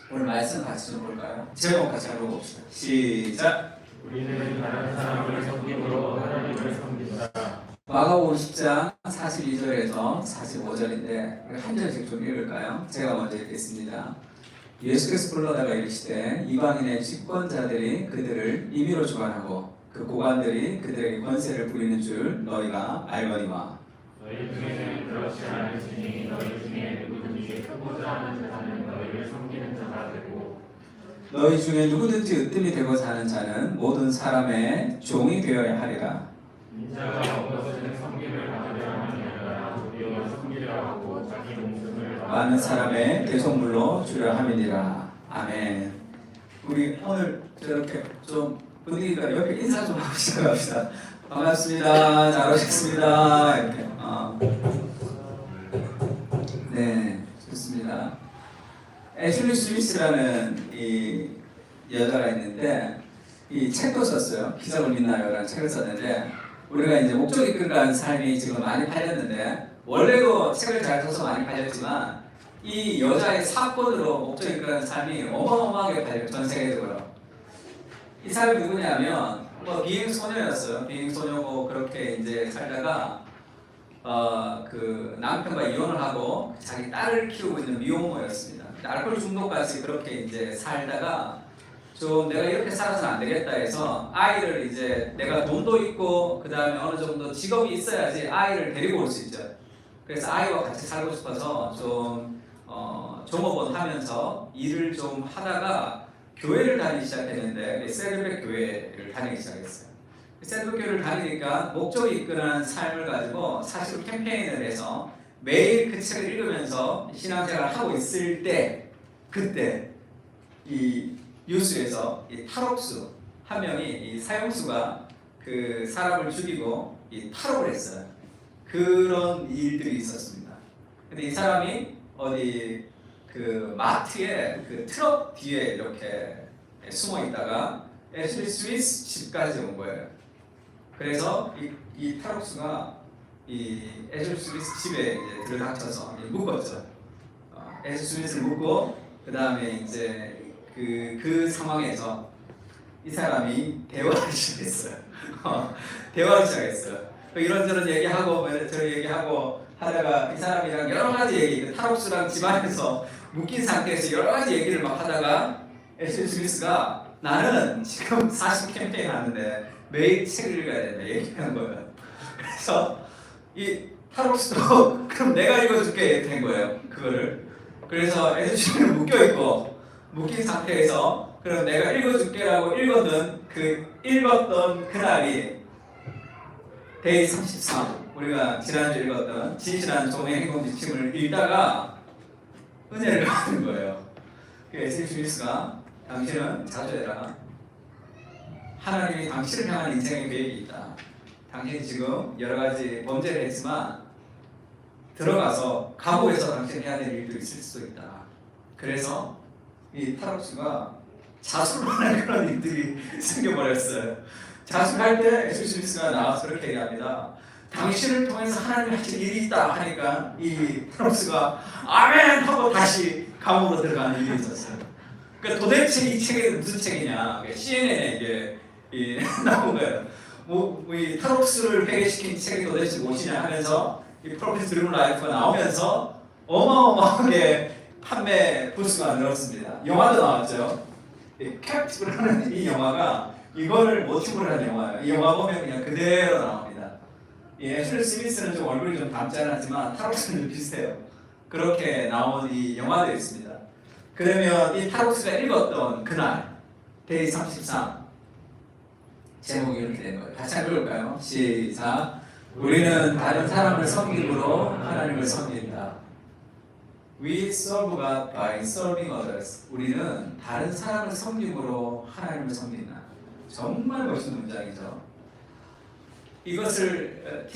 오늘 말씀 같이 좀 볼까요? 제목 같이 한번 봅시다. 시작. 우리는 다른 사람을 섬김으로 하나님을 섬긴다. 마가복음 10장 42절에서 45절인데 한 절씩 좀 읽을까요? 제가 먼저 읽겠습니다. 예수께서 불러다가 이르시되 이방인의 집권자들이 그들을 임의로 주관하고 그 고관들이 그들에게 권세를 부리는 줄 너희가 알거니와 너희 중에는 그렇지 않으시니 너희 중에 누구든지 크고자 하는 자는 너희를 섬기는 자가 되고 너희 중에 누구든지 으뜸이 되고자 하는 자는 모든 사람의 종이 되어야 하리라. 인자가 온 것은 섬김을 받으려 함이 아니라 도리어 섬기려 하고 자기 목숨을 많은 사람의 대속물로 주려 함이니라. 아멘. 우리 오늘 저렇게 좀 분위기가 옆에 인사 좀 하고 시작합시다. 반갑습니다. 잘 오셨습니다. 이렇게. 네, 좋습니다. 애슐리 스미스라는 이 여자가 있는데 이 책도 썼어요. 기적을 믿나요라는 책을 썼는데 우리가 이제 목적이 이끌어가는 삶이 지금 많이 팔렸는데 원래도 책을 잘 써서 많이 팔렸지만 이 여자의 사건으로 목적이 이끌어가는 삶이 어마어마하게 팔려요. 전 세계적으로. 이 사람이 누구냐면 비행소녀였어요. 비행소녀고 그렇게 이제 살다가 그 남편과 이혼을 하고 자기 딸을 키우고 있는 미혼모였습니다. 알코올 중독까지 그렇게 이제 살다가 좀 내가 이렇게 살아서는 안 되겠다 해서 아이를 이제 내가 돈도 있고 그 다음에 어느 정도 직업이 있어야지 아이를 데리고 올 수 있죠. 그래서 아이와 같이 살고 싶어서 좀 종업원 하면서 일을 좀 하다가 교회를 다니기 시작했는데 세르백 교회를 다니기 시작했어요. 세르백 교회를 다니니까 목적이 이끄는 삶을 가지고 사실 캠페인을 해서 매일 그 책을 읽으면서 신앙생활을 하고 있을 때 그때 이 뉴스에서 이 탈옥수 한 명이 이 사형수가 그 사람을 죽이고 이 탈옥을 했어요. 그런 일들이 있었습니다. 근데 이 사람이 어디 그 마트에 그 트럭 뒤에 이렇게 숨어 있다가 애슐리 스미스 집까지 온 거예요. 그래서 이 탈옥수가 이 애슐리 스미스 집에 이제 들어닥쳐서 묶었죠. 애슐리 스미스를 묶고 그 다음에 이제 그 상황에서 이 사람이 대화를 시작했어요. 대화를 시작했어요. 이런저런 얘기하고 저런 얘기하고 하다가 이 사람이랑 여러 가지 얘기, 탈옥수랑 집안에서 묶인 상태에서 여러 가지 얘기를 막 하다가 애슐리 스미스가 나는 지금 40 캠페인 하는데 매일 책을 읽어야 된다 얘기하는 거예요. 그래서 이 탈옥수도 그럼 내가 읽어줄게 된 거예요. 그거를. 그래서 애슐리는 묶여있고 묶인 상태에서 그럼 내가 읽어줄게라고 읽었던 그날이 데이 33 우리가 지난주 읽었던 진실한 종의 행동 지침을 읽다가 은혜를 받는 거예요. 애슐리 스미스가 당신은 자주해라. 하나님이 당신을 향한 인생의 계획이 있다. 당신이 지금 여러 가지 범죄를 했지만 들어가서 감옥에서 당신이 해야 될 일도 있을 수도 있다. 그래서 이 탈옥수가 자수를 하는 그런 일들이 생겨버렸어요. 자수할 때 애슐리 스미스가 나와서 그렇게 얘기합니다. 당신을 통해서 하나님이 하실 일이 있다 하니까 이 탈옥수가 아멘 하고 다시 감옥으로 들어가는 일이 있었어요. 그러니까 도대체 이 책이 무슨 책이냐? CNN에 이게 나온 거예요. 이 탈옥수를 회개시킨 책이 도대체 무엇이냐 하면서 이 프로페스 드림 라이프가 나오면서 어마어마하게 판매 부수가 늘었습니다. 영화도 나왔죠. 캡티브라는 이 영화가 이거를 모티브로 한 영화예요. 이 영화 보면 그냥 그대로 나옵니다. 애슐리 스미스는 좀 얼굴이 좀 닮지 않았지만 탈옥수는 좀 비슷해요. 그렇게 나온 이 영화도 있습니다. 그러면 이 탈옥수가 읽었던 그날 데이 33 제목이 이렇게 된 거예요. 같이 한번 읽을까요? 시작. 우리는 다른 사람을 섬김으로 하나님을 섬긴다. We serve God by serving others. 우리는 다른 사람을 섬김으로 하나님을 섬긴다. 정말 멋있는 문장이죠. 이것을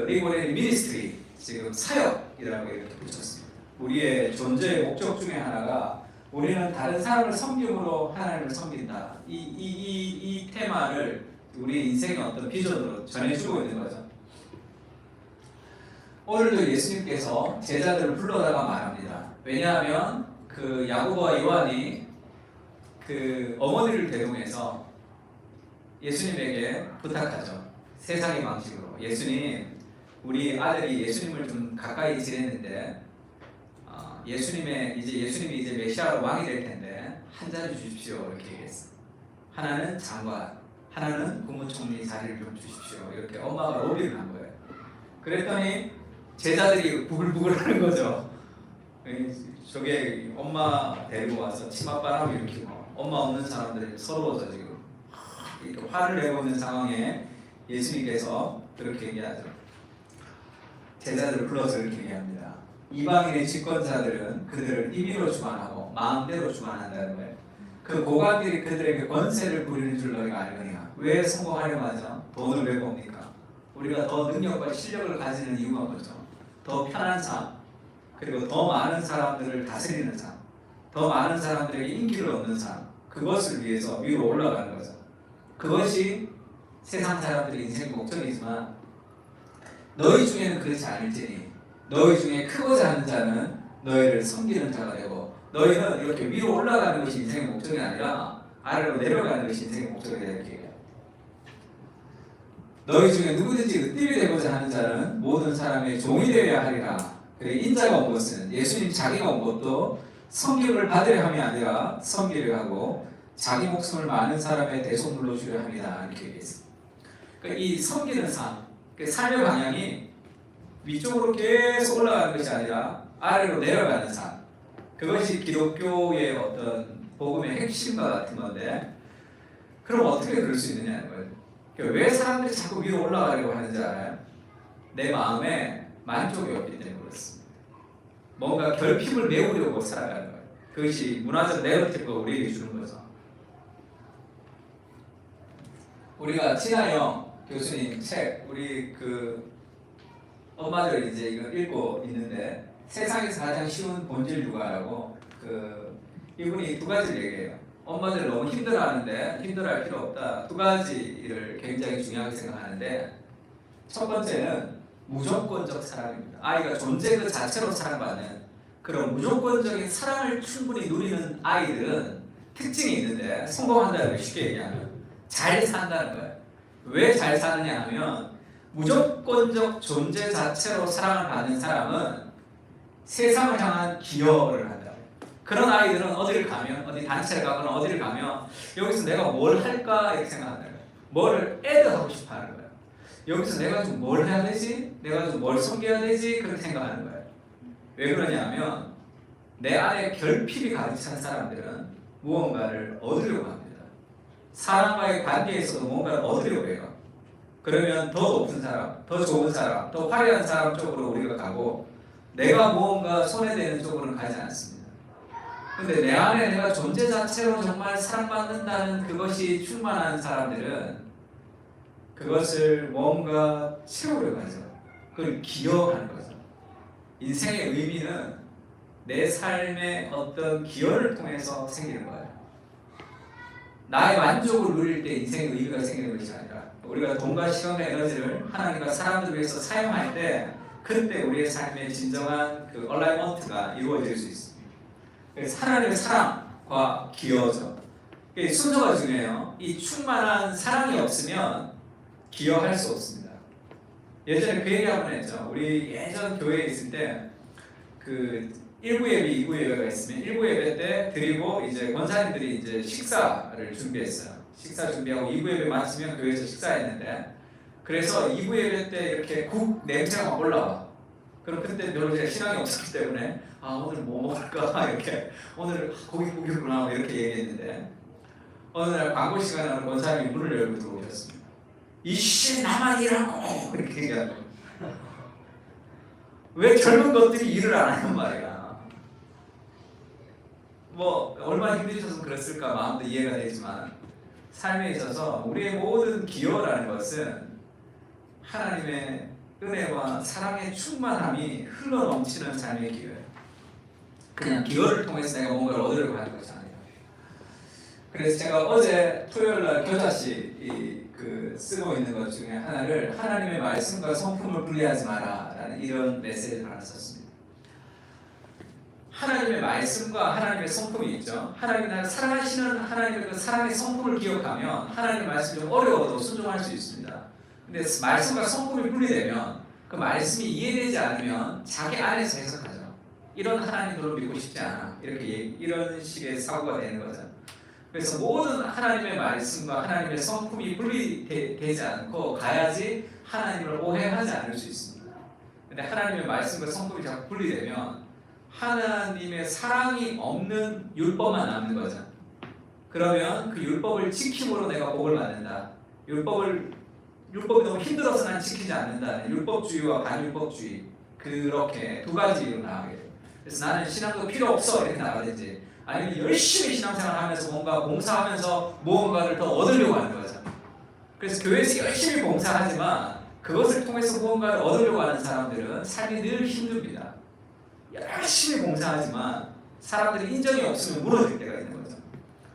리고레 미니스트리 지금 사역이라고 이렇게 붙였습니다. 우리의 존재의 목적 중에 하나가 우리는 다른 사람을 섬김으로 하나님을 섬긴다. 이 테마를 우리 인생의 어떤 비전으로 전해주고 있는 거죠. 오늘도 예수님께서 제자들을 불러다가 말합니다. 왜냐하면 그 그 야고보와 요한이 그 어머니를 대동해서 예수님에게 부탁하죠. 세상의 방식으로. 예수님, 우리 아들이 예수님을 좀 가까이 지냈는데 예수님이 이제 메시아로 왕이 될 텐데 한 자리 주십시오 이렇게 얘기했어. 하나는 장관, 하나는 국무총리 자리를 좀 주십시오. 이렇게 엄마가 로비를 한 거예요. 그랬더니 제자들이 부글부글 하는 거죠. 저게 엄마 데리고 와서 치맛바람 일으키고 엄마 없는 사람들이 서러워서 지금 이렇게 화를 내고 있는 상황에 예수님께서 그렇게 얘기하죠. 제자들을 불러서 이렇게 얘기합니다. 이방인의 집권자들은 그들을 임의로 주관하고 마음대로 주관한다는 거예요. 그 고관들이 그들에게 권세를 부리는 줄 너희가 알거니와. 왜 성공하려고 하죠? 돈을 왜 봅니까? 우리가 더 능력과 실력을 가지는 이유가 뭐죠? 더 편한 삶, 그리고 더 많은 사람들을 다스리는 삶, 더 많은 사람들에게 인기를 얻는 삶, 그것을 위해서 위로 올라가는 거죠. 그것이 세상 사람들의 인생 목적이지만 너희 중에는 그렇지 않을지니 너희 중에 크고자 하는 자는 너희를 섬기는 자가 되고, 너희는 이렇게 위로 올라가는 것이 인생의 목적이 아니라 아래로 내려가는 것이 인생의 목적이 되는 거예요. 너희 중에 누구든지 으뜸이 되고자 하는 자는 모든 사람의 종이 되어야 하리라. 그리고 인자가 온 것은 예수님 자기가 온 것도 섬김을 받으려 함이 아니라 섬기려 하고 자기 목숨을 많은 사람의 대속물로 주려 합니다. 이렇게 얘기했습니다. 그러니까 이 섬기는 삶, 삶의 방향이 위쪽으로 계속 올라가는 것이 아니라 아래로 내려가는 삶, 그것이 기독교의 어떤 복음의 핵심과 같은 건데, 그럼 어떻게 그럴 수 있느냐는 거예요. 그러니까 왜 사람들이 자꾸 위로 올라가려고 하는지 알아요? 내 마음에 만족이 없기 때문에 그렇습니다. 뭔가 결핍을 메우려고 살아가는 거예요. 그것이 문화적 내러티브가 우리에게 주는 거죠. 우리가 진아영 교수님 책, 우리 그 엄마들 이제 이거 읽고 있는데, 세상에서 가장 쉬운 본질 육아라고, 이분이 두 가지를 얘기해요. 엄마들 너무 힘들어하는데 힘들어할 필요 없다. 두 가지를 굉장히 중요하게 생각하는데, 첫 번째는 무조건적 사랑입니다. 아이가 존재 그 자체로 사랑받는 그런 무조건적인 사랑을 충분히 누리는 아이들은 특징이 있는데 성공한다는 거예요. 쉽게 얘기하면 잘 산다는 거예요. 왜 잘 사느냐 하면, 무조건적 존재 자체로 사랑을 받는 사람은 세상을 향한 기여를 한다. 그런 아이들은 어디를 가면, 어디 단체를 가거나 어디를 가면 여기서 내가 뭘 할까 이렇게 생각한다. 뭐를 애드하고 싶어 하는 거예요. 여기서 내가 좀 뭘 해야 되지? 내가 좀 뭘 섬겨야 되지? 그렇게 생각하는 거예요. 왜 그러냐면 내 안에 결핍이 가득 찬 사람들은 무언가를 얻으려고 합니다. 사람과의 관계에서도 뭔가를 얻으려고 해요. 그러면 더 높은 사람, 더 좋은 사람, 더 화려한 사람 쪽으로 우리가 가고, 내가 무언가 손해되는 쪽으로는 가지 않습니다. 근데 내 안에 내가 존재 자체로 정말 사랑받는다는 그것이 충만한 사람들은 그것을 뭔가 채우려고 하죠. 그걸 기여하는 거죠. 인생의 의미는 내 삶의 어떤 기여를 통해서 생기는 거예요. 나의 만족을 누릴 때 인생의 의미가 생기는 것이 아니라, 우리가 돈과 시간과 에너지를 하나님과 사람들을 위해서 사용할 때 그때 우리의 삶의 진정한 그 얼라이먼트가 이루어질 수 있습니다. 그래서 하나님의 사랑과 기여죠. 순서가 중요해요. 이 충만한 사랑이 없으면 기여할 수 없습니다. 예전에 그 얘기 한번 했죠. 우리 예전 교회에 있을 때 그 1부 예배, 2부 예배가 있으면 1부 예배 때 드리고 이제 권사님들이 이제 식사를 준비했어요. 식사 준비하고 2부 예배 마치면 교회에서 식사했는데, 그래서 2부 예배 때 이렇게 국 냄새가 막 올라와. 그럼 그때 별로 제가 신앙이 없었기 때문에 오늘 뭐 먹을까 이렇게, 오늘 고기국이구나 이렇게 얘기했는데, 어느 날 광고 시간에 권사님이 문을 열고 들어오셨습니다. 이씨 나만 일하고 이렇게 얘기하고, 왜 젊은 것들이 일을 안 하는 말이야. 뭐 얼마나 힘드셔서 그랬을까 마음도 이해가 되지만, 삶에 있어서 우리의 모든 기여라는 것은 하나님의 은혜와 사랑의 충만함이 흘러넘치는 삶의 기여예요. 그냥 기여를 통해서 내가 뭔가를 얻으려고 하는 것이 아니에요. 그래서 제가 어제 토요일날 교자씨 쓰고 있는 것 중에 하나를, 하나님의 말씀과 성품을 분리하지 마라 라는 이런 메시지를 하나 썼습니다. 하나님의 말씀과 하나님의 성품이 있죠. 하나님이 나를 사랑하시는 하나님의 그 사랑의 성품을 기억하면 하나님의 말씀이 좀 어려워도 순종할 수 있습니다. 근데 말씀과 성품이 분리되면 그 말씀이 이해되지 않으면 자기 안에서 해석하죠. 이런 하나님으로 믿고 싶지 않아. 이런 식의 사고가 되는 거죠. 그래서 모든 하나님의 말씀과 하나님의 성품이 분리되지 않고 가야지 하나님을 오해하지 않을 수 있습니다. 근데 하나님의 말씀과 성품이 자꾸 분리되면 하나님의 사랑이 없는 율법만 남는 거죠. 그러면 그 율법을 지킴으로 내가 복을 받는다. 율법이 너무 힘들어서 난 지키지 않는다. 율법주의와 반율법주의, 그렇게 두 가지 이유로 나가게 돼요. 그래서 나는 신앙도 필요 없어 이렇게 나가든지, 아니면 열심히 신앙생활 하면서 뭔가 봉사하면서 무언가를 더 얻으려고 하는 거죠. 그래서 교회에서 열심히 봉사하지만 그것을 통해서 무언가를 얻으려고 하는 사람들은 삶이 늘 힘듭니다. 열심히 봉사하지만 사람들이 인정이 없으면 무너질 때가 있는 거죠.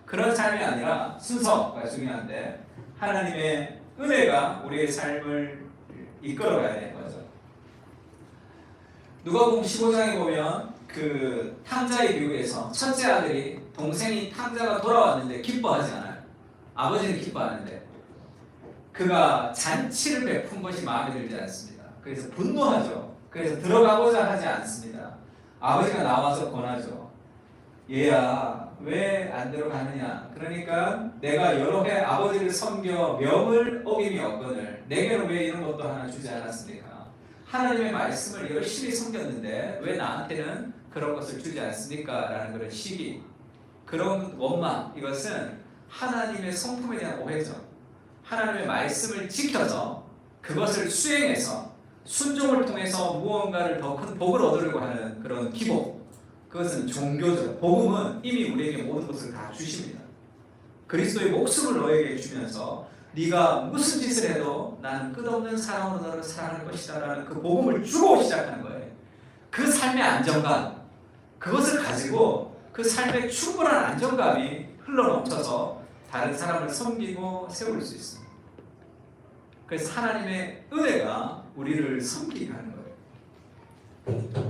그런 삶이 아니라 순서가 중요한데 하나님의 은혜가 우리의 삶을 이끌어가야 되는 거죠. 누가복음 15장에 보면 그 탕자의 비유에서 첫째 아들이 동생이 탕자가 돌아왔는데 기뻐하지 않아요. 아버지는 기뻐하는데 그가 잔치를 베푼 것이 마음에 들지 않습니다. 그래서 분노하죠. 그래서 들어가고자 하지 않습니다. 아버지가 나와서 권하죠. 얘야 왜 안 들어가느냐. 그러니까 내가 여러 해 아버지를 섬겨 명을 어김이 없거늘 내게는 왜 이런 것도 하나 주지 않았습니까? 하나님의 말씀을 열심히 섬겼는데 왜 나한테는 그런 것을 주지 않습니까? 라는 그런 시기, 그런 원망, 이것은 하나님의 성품에 대한 오해죠. 하나님의 말씀을 지켜서 그것을 수행해서 순종을 통해서 무언가를 더 큰 복을 얻으려고 하는 그런 기복, 그것은 종교죠. 복음은 이미 우리에게 모든 것을 다 주십니다. 그리스도의 목숨을 너에게 주면서 네가 무슨 짓을 해도 나는 끝없는 사랑으로 너를 사랑할 것이다 라는 그 복음을 주고 시작하는 거예요. 그 삶의 안정감, 그것을 가지고 그 삶의 충분한 안정감이 흘러넘쳐서 다른 사람을 섬기고 세울 수 있습니다. 그래서 하나님의 은혜가 우리를 섬기게 하는 거예요.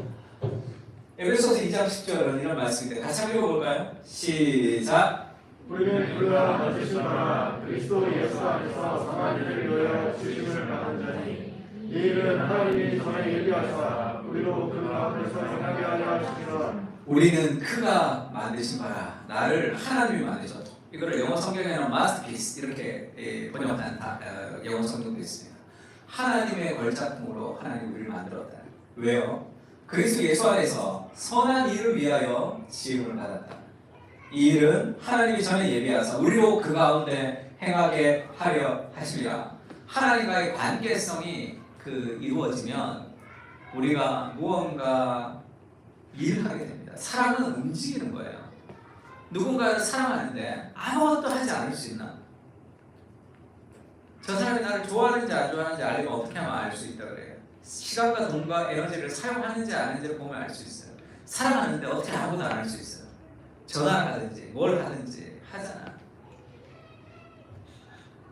에베소서 2장 10절은 이런 말씀인데 같이 한번 읽어볼까요? 시작! 우리는 그가 거짓말하라 그리스도 예수 안에서 선한 일을 위하여 주심을 받은 자니 이 일은 하나님이 전에 예비하사 우리로 그 앞에서 행하게 하려 하시니라. 우리는 그가 만드신 바라. 나를 하나님이 만드셨죠. 이거를 영어 성경에는 마스터피스 이렇게 번역한 영어 성경도 있습니다. 하나님의 걸작품으로 하나님이 우리를 만들었다. 왜요? 그리스도 예수 안에서 선한 일을 위하여 지음을 받았다. 이 일은 하나님이 전에 예비하사 우리로 그 가운데 행하게 하려 하시리라. 하나님과의 관계성이 이루어지면 우리가 무언가 일을 하게 됩니다. 사랑은 움직이는 거예요. 누군가를 사랑하는데 아무것도 하지 않을 수 있나? 저 사람이 나를 좋아하는지 안 좋아하는지 알려면 어떻게 하면 알 수 있다 그래요? 시간과 돈과 에너지를 사용하는지 안 하는지를 보면 알 수 있어요. 사랑하는데 어떻게 아무도 안 할 수 있어요. 전화를 하든지 뭘 하든지 하잖아.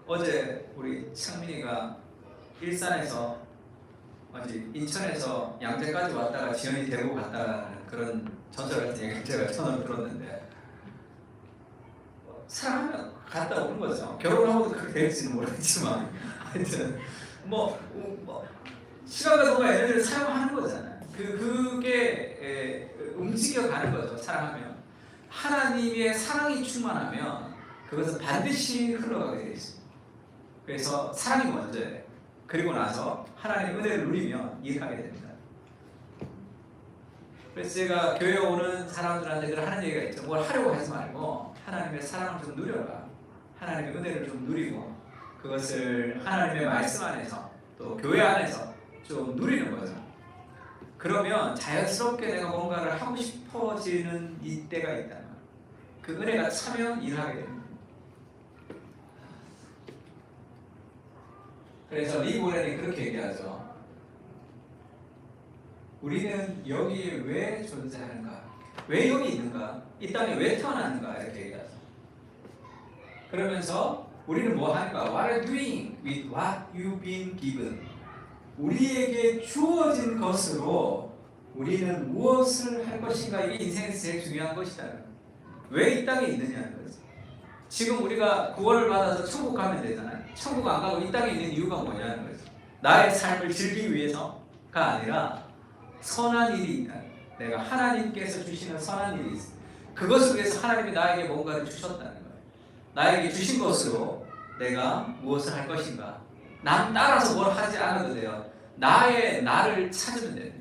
어제 우리 창민이가 일산에서 인천에서 양재까지 왔다가 지연이 데리고 갔다가 그런 전설 같은 얘기를 제가 처음 들었는데 사랑하면 갔다 오는 거죠. 결혼하고도 그렇게 될지는 모르겠지만 하여튼 시간과 돈과 에너지를 사용하는 거잖아요. 그게 움직여가는 거죠. 사랑하면 하나님의 사랑이 충만하면 그것은 반드시 흘러가게 되어 있습니다. 그래서 사랑이 먼저예요. 그리고 나서 하나님의 은혜를 누리면 일하게 됩니다. 그래서 제가 교회에 오는 사람들한테 늘 하는 얘기가 있죠. 뭘 하려고 하지 말고 하나님의 사랑을 좀 누려라. 하나님의 은혜를 좀 누리고 그것을 하나님의 말씀 안에서 또 교회 안에서 좀 누리는 거죠. 그러면 자연스럽게 내가 뭔가를 하고 싶어지는 이때가 있다면 그 은혜가 차면 일하게 됩니다. 그래서 리 보렌이 그렇게 얘기하죠. 우리는 여기에 왜 존재하는가? 왜 여기 있는가? 이 땅에 왜 태어났는가? 이렇게 얘기하죠. 그러면서 우리는 뭐 하는가? What are you doing with what you've been given? 우리에게 주어진 것으로 우리는 무엇을 할 것인가 이게 인생에서 제일 중요한 것이다. 왜 이 땅에 있느냐는 거지. 지금 우리가 구원을 받아서 천국 가면 되잖아요. 천국 안 가고 이 땅에 있는 이유가 뭐냐는 거죠. 나의 삶을 즐기기 위해서가 아니라 선한 일이 있다. 내가 하나님께서 주시는 선한 일이 있어. 그것을 위해서 하나님이 나에게 뭔가를 주셨다는 거예요. 나에게 주신 것으로 내가 무엇을 할 것인가. 남 따라서 뭘 하지 않아도 돼요. 나를 찾으면 돼요.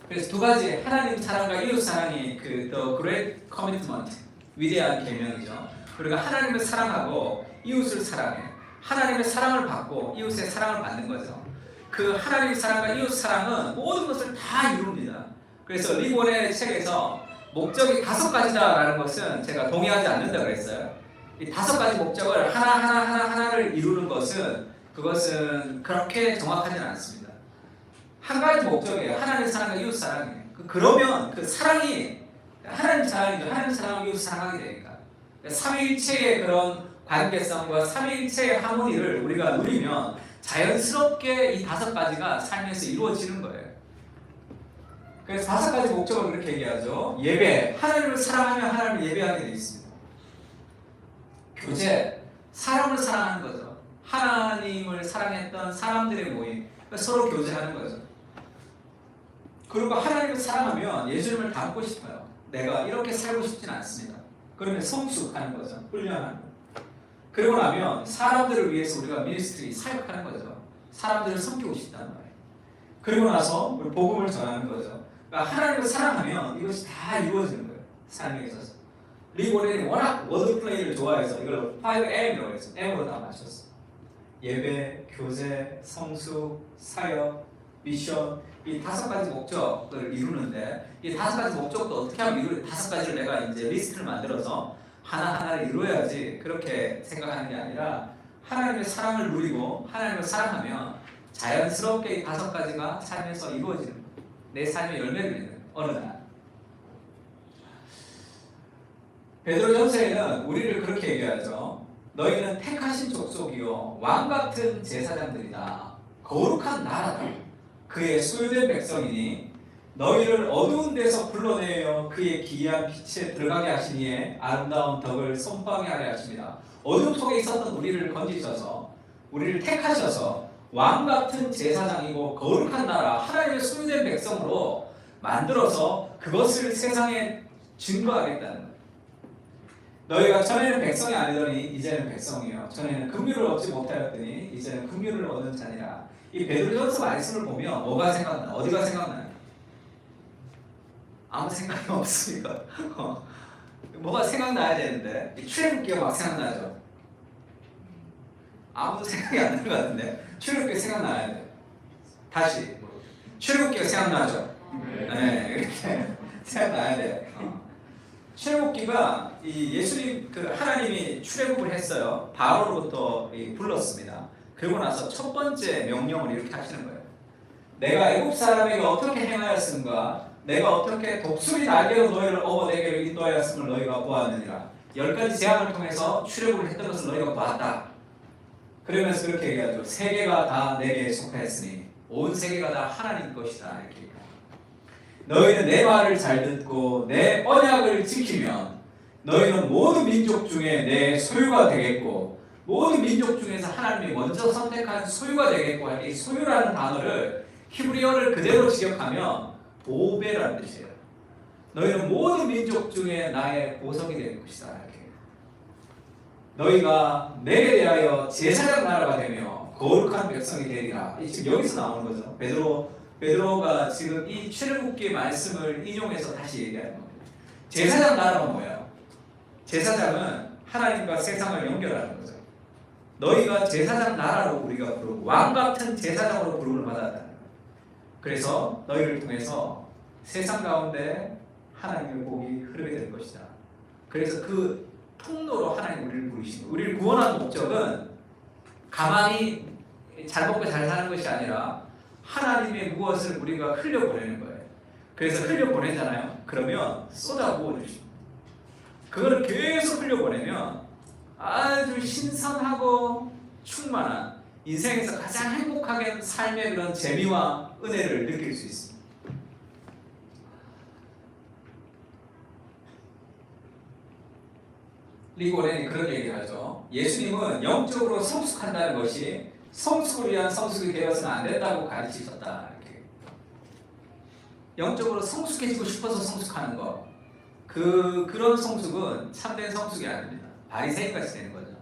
그래서 두 가지, 하나님 사랑과 이웃 사랑이 The Great Commitment, 위대한 계명이죠. 우리가 하나님을 사랑하고 이웃을 사랑해. 하나님의 사랑을 받고 이웃의 사랑을 받는 거죠. 그 하나님의 사랑과 이웃 사랑은 모든 것을 다 이룹니다. 그래서 리본의 책에서 목적이 5가지다라는 것은 제가 동의하지 않는다 그랬어요. 이 5가지 목적을 하나를 이루는 것은 그것은 그렇게 정확하지는 않습니다. 한 가지 목적이에요. 하나님의 사랑과 이웃 사랑이에요. 그러면 그 사랑이 하나님 사랑이죠. 하나님 사랑과 이웃 사랑하게 되니까 삼위일체의 그런 관계성과 삼위일체의 하모니를 우리가 누리면 자연스럽게 이 5가지가 삶에서 이루어지는 거예요. 그래서 5가지 목적을 그렇게 얘기하죠. 예배, 하나님을 사랑하면 하나님을 예배하게 되어 있습니다. 교제, 사람을 사랑하는 거죠. 하나님을 사랑했던 사람들의 모임, 서로 교제하는 거죠. 그리고 하나님을 사랑하면 예수님을 닮고 싶어요. 내가 이렇게 살고 싶지는 않습니다. 그러면 성숙하는 거죠. 훈련하는 거죠. 그러고 나면 사람들을 위해서 우리가 미니스트리 사역하는 거죠. 사람들을 섬기고 싶다는 말이에요. 그리고 나서 우리 복음을 전하는 거죠. 그러니까 하나님을 사랑하면 이것이 다 이루어지는 거예요. 삶에 있어서. 리본이 워낙 워드플레이를 좋아해서 이걸 5M이라고 했어요. M으로 다 맞췄어. 예배, 교제, 성숙, 사역, 미션, 이 5가지 목적을 이루는데 이 5가지 목적도 어떻게 하면 이루는 5가지를 내가 이제 리스트를 만들어서 하나하나를 이루어야지 그렇게 생각하는 게 아니라 하나님의 사랑을 누리고 하나님을 사랑하면 자연스럽게 이 5가지가 삶에서 이루어지는 거예요. 내 삶의 열매를 맺는 어느 날. 베드로전서에는 우리를 그렇게 얘기하죠. 너희는 택하신 족속이요 왕같은 제사장들이다. 거룩한 나라다. 그의 소유된 백성이니 너희를 어두운 데서 불러내어 그의 기이한 빛에 들어가게 하시니에 아름다운 덕을 선포하게 하려 하십니다. 어둠 속에 있었던 우리를 건지셔서 우리를 택하셔서 왕같은 제사장이고 거룩한 나라 하나님의 소유된 백성으로 만들어서 그것을 세상에 증거하겠다는 거예요. 너희가 전에는 백성이 아니더니 이제는 백성이요 전에는 긍휼을 얻지 못하였더니 이제는 긍휼을 얻는 자니라. 이 베드로전서 말씀을 보면 뭐가 생각나? 어디가 생각나요? 아무 생각이 없으니까 뭐가 생각나야 되는데 출애굽기가 막 생각나죠. 아무도 생각이 안 나는 것 같은데 출애굽기가 생각나야 돼. 다시 출애굽기가 생각나죠. 네, 이렇게 생각나야 돼. 출애굽기가 이 예수님 그 하나님이 출애굽을 했어요. 바로로부터 불렀습니다. 그리고 나서 첫 번째 명령을 이렇게 하시는 거예요. 내가 애굽 사람에게 어떻게 행하였음과 내가 어떻게 독수리 날개로 너희를 업어 내게로 인도하였음을 너희가 보았느니라. 10가지 재앙을 통해서 출애굽을 했던 것을 너희가 보았다. 그러면서 그렇게 얘기하죠. 세계가 다 내게 속하였으니 온 세계가 다 하나님 것이다. 이렇게 얘기합니다. 너희는 내 말을 잘 듣고 내 언약을 지키면 너희는 모든 민족 중에 내 소유가 되겠고 모든 민족 중에서 하나님이 먼저 선택한 소유가 되겠고 이 소유라는 단어를 히브리어를 그대로 직역하면 보배라는 뜻이에요. 너희는 모든 민족 중에 나의 보석이 될 것이다. 이렇게. 너희가 내게 대하여 제사장 나라가 되며 거룩한 백성이 되리라. 지금 여기서 나오는 거죠. 베드로가 지금 이 출애굽기 말씀을 인용해서 다시 얘기하는 겁니다. 제사장 나라가 뭐예요? 제사장은 하나님과 세상을 연결하는 거죠. 너희가 제사장 나라로 우리가 부르고 왕같은 제사장으로 부름을 받았다는 거예요. 그래서 너희를 통해서 세상 가운데 하나님의 복이 흐르게 될 것이다. 그래서 그 통로로 하나님 우리를 부르신 거예요. 우리를 구원한 목적은 가만히 잘 먹고 잘 사는 것이 아니라 하나님의 무엇을 우리가 흘려보내는 거예요. 그래서 흘려보내잖아요. 그러면 쏟아부어 주십니다. 그거를 계속 흘려보내면 아주 신선하고 충만한 인생에서 가장 행복하게 삶의 그런 재미와 은혜를 느낄 수 있습니다. 리고렌이 그런 얘기를 하죠. 예수님은 영적으로 성숙한다는 것이 성숙을 위한 성숙이 되어서는 안 된다고 가르치셨다. 이렇게. 영적으로 성숙해지고 싶어서 성숙하는 것, 그런 성숙은 참된 성숙이 아닙니다. 바리새인같이 되는 거죠.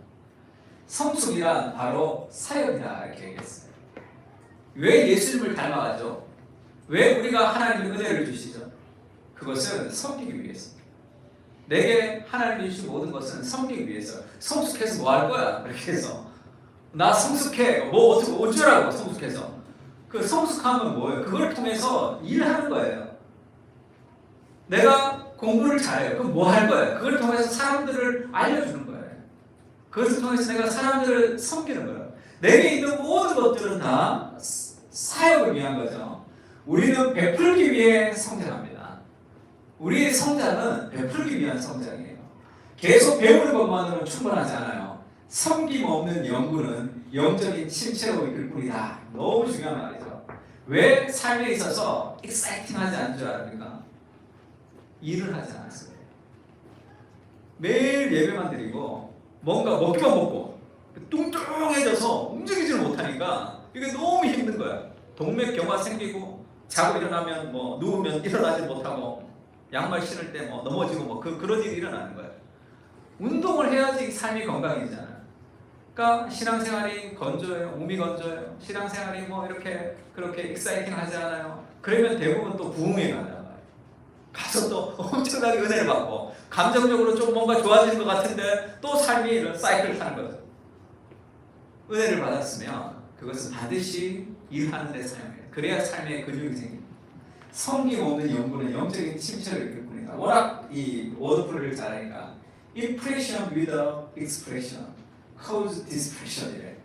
성숙이란 바로 사역이다 이렇게 얘기했어요. 왜 예수님을 닮아가죠? 왜 우리가 하나님의 은혜를 주시죠? 그것은 섬기기 위해서. 내게 하나님이 주신 모든 것은 섬기기 위해서. 성숙해서 뭐 할 거야? 그렇게 해서 나 성숙해. 뭐 어떻게 어쩌라고 성숙해서. 그 성숙하면 뭐예요? 그걸 통해서 일하는 거예요. 내가 공부를 잘해요. 그럼 뭐 할 거예요? 그걸 통해서 사람들을 알려주는 거예요. 그것을 통해서 내가 사람들을 섬기는 거예요. 내게 있는 모든 것들은 다 사역을 위한 거죠. 우리는 베풀기 위해 성장합니다. 우리의 성장은 베풀기 위한 성장이에요. 계속 배우는 것만으로는 충분하지 않아요. 섬김 없는 연구는 영적인 침체로 이끌 뿐이다. 너무 중요한 말이죠. 왜 삶에 있어서 익사이팅하지 않은 줄 아십니까? 일을 하지 않았어요. 매일 예배만 드리고 뭔가 먹기만 먹고 뚱뚱해져서 움직이지를 못하니까 이게 너무 힘든 거야. 동맥경화 생기고 자고 일어나면 뭐 누우면 일어나지 못하고 양말 신을 때 뭐 넘어지고 뭐 그런 일이 일어나는 거예요. 운동을 해야지 삶이 건강해지잖아요. 그러니까 신앙생활이 건조해요. 몸이 건조해요. 신앙생활이 뭐 이렇게 그렇게 익사이팅하지 않아요. 그러면 대부분 또 부흥회 가요. 가서 또 엄청나게 은혜를 받고 감정적으로 좀 뭔가 좋아지는 것 같은데 또 삶이 이런 사이클을 타는 거죠. 은혜를 받았으면 그것은 반드시 일하는 데 사용해요. 그래야 삶의 근육이 생깁니다. 성김 없는 연구는 영적인 침체를 이끌 뿐이다. 워낙 이 워드풀이를 잘하니까 impression without expression cause dispression이래.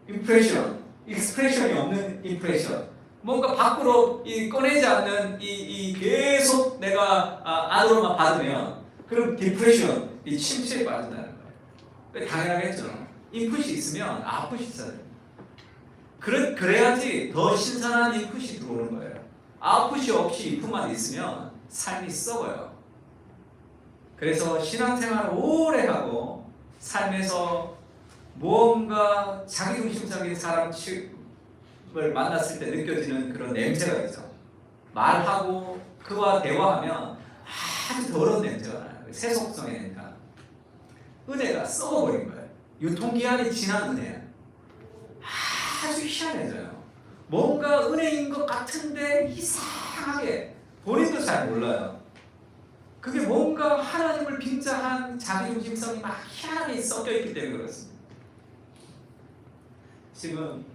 impression, expression이 없는 impression. 뭔가 밖으로 꺼내지 않는 이 계속 내가 안으로만 받으면 그럼 디프레션, 이 침체에 빠진다는 거예요. 당연하겠죠. 인풋이 있으면 아웃풋이 있어야 돼요. 그래야지 더 신선한 인풋이 들어오는 거예요. 아웃풋이 없이 인풋만 있으면 삶이 썩어요. 그래서 신앙생활을 오래 하고 삶에서 무언가 자기중심적인 사람 을 만났을 때 느껴지는 그런 냄새가 있죠. 말하고 그와 대화하면 아주 더러운 냄새가 나요. 세속성의 냄새가. 은혜가 썩어버린 거예요. 유통기한이 지난 은혜예요. 아주 희한해져요. 뭔가 은혜인 것 같은데 이상하게 본인도 잘 몰라요. 그게 뭔가 하나님을 빙자한 자기중심성이 막 희한하게 섞여있기 때문에 그렇습니다. 지금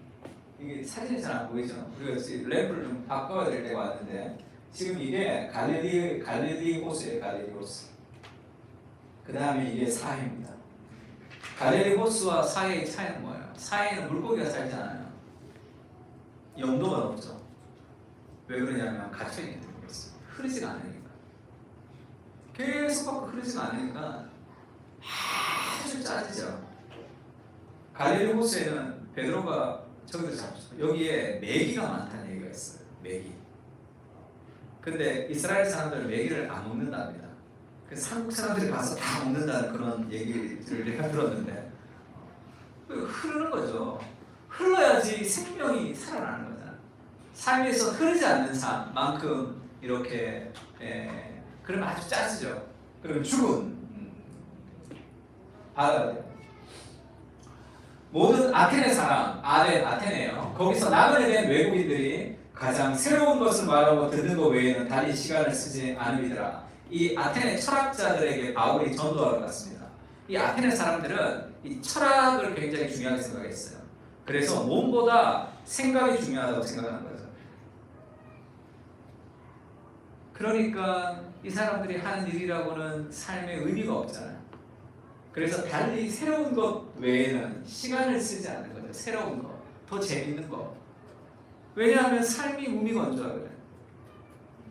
이게 사진이 잘 안 보이죠? 우리가 지금 램프를 좀 바꿔야 될 때가 왔는데 지금 이게 갈릴리 호수예요. 갈릴리 호수. 그 다음에 이게 사해입니다. 갈릴리 호수와 사해의 차이는 뭐예요? 사해는 물고기가 살잖아요. 염도가 높죠. 왜 그러냐면 갇혀있기 때문에 그렇습니다. 흐르지가 않으니까. 계속 밖으로 흐르지가 않으니까 아주 짜지죠. 갈릴리 호수에는 베드로가 저기도 잡죠. 여기에 메기가 많다는 얘기가 있어요. 메기. 근데 이스라엘 사람들은 메기를 안 먹는답니다. 그래서 한국 사람들이 가서 다 먹는다는 그런 얘기를 내가 들었는데 흐르는 거죠. 흘러야지 생명이 살아나는 거잖아요. 삶에서 흐르지 않는 삶만큼 이렇게 그러면 아주 짜지죠. 그럼 죽은 바다가 돼요. 모든 아테네 사람, 아테네예요. 거기서 나그네 된 외국인들이 가장 새로운 것을 말하고 듣는 것 외에는 달리 시간을 쓰지 않으리더라. 이 아테네 철학자들에게 바울이 전도하러 갔습니다. 이 아테네 사람들은 이 철학을 굉장히 중요하게 생각했어요. 그래서 몸보다 생각이 중요하다고 생각하는 거죠. 그러니까 이 사람들이 하는 일이라고는 삶에 의미가 없잖아요. 그래서 달리 새로운 것 외에는 시간을 쓰지 않는 거죠. 새로운 것, 더 재밌는 것. 왜냐하면 삶이 무미건조하거든요.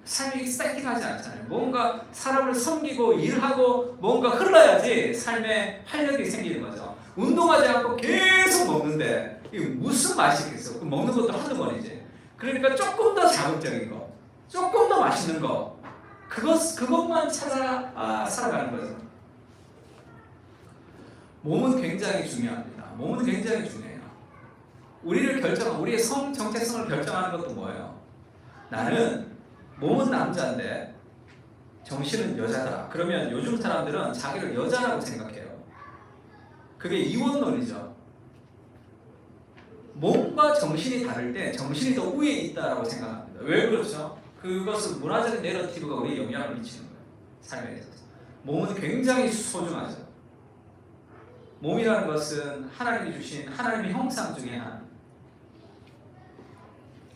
삶이 익사이팅하지 않잖아요. 뭔가 사람을 섬기고 일하고 뭔가 흘러야지 삶에 활력이 생기는 거죠. 운동하지 않고 계속 먹는데 이게 무슨 맛이 있겠어? 그 먹는 것도 한두 번이지. 그러니까 조금 더 자극적인 거, 조금 더 맛있는 거, 그것만 찾아 살아가는 거죠. 몸은 굉장히 중요합니다. 몸은 굉장히 중요해요. 우리의 성 정체성을 결정하는 것도 뭐예요? 나는 몸은 남자인데 정신은 여자다. 그러면 요즘 사람들은 자기를 여자라고 생각해요. 그게 이원론이죠. 몸과 정신이 다를 때 정신이 더 위에 있다라고 생각합니다. 왜 그렇죠? 그것은 문화적인 내러티브가 우리에 영향을 미치는 거예요. 삶에 있어서. 몸은 굉장히 소중하죠. 몸이라는 것은 하나님이 주신 하나님의 형상 중에 하나.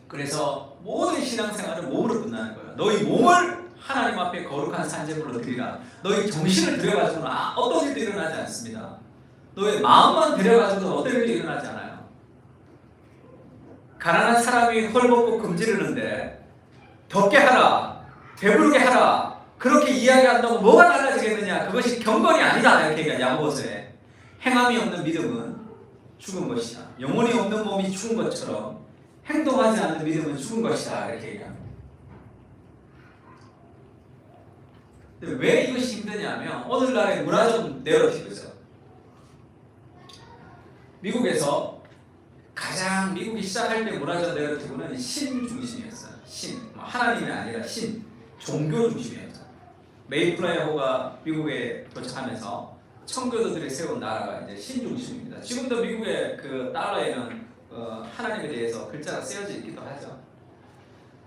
그래서 모든 신앙생활은 몸으로 끝나는 거예요. 너희 몸을 하나님 앞에 거룩한 산제물로 드리라. 너희 정신을 들여가지고는 어떤 일도 일어나지 않습니다. 너의 마음만 들여가지고는 어떤 일도 일어나지 않아요. 가난한 사람이 헐벗고 금지르는데 덥게 하라, 배부르게 하라, 그렇게 이야기한다고 뭐가 달라지겠느냐? 그것이 경건이 아니다. 이렇게 얘기한 야고보서에. 행함이 없는 믿음은 죽은 것이다. 영혼이 없는 몸이 죽은 것처럼 행동하지 않는 믿음은 죽은 것이다. 이렇게 얘기합니다. 근데 왜 이것이 힘드냐면 오늘날의 문화적 내러티브죠. 미국에서 가장 미국이 시작할 때 문화적 내러티브는 신 중심이었어요. 신, 하나님이 아니라 신, 종교 중심이었죠. 메이플라이어가 미국에 도착하면서 청교도들이 세운 나라가 이제 신 중심입니다. 지금도 미국의 그 달러에는 하나님에 대해서 글자가 쓰여져 있기도 하죠.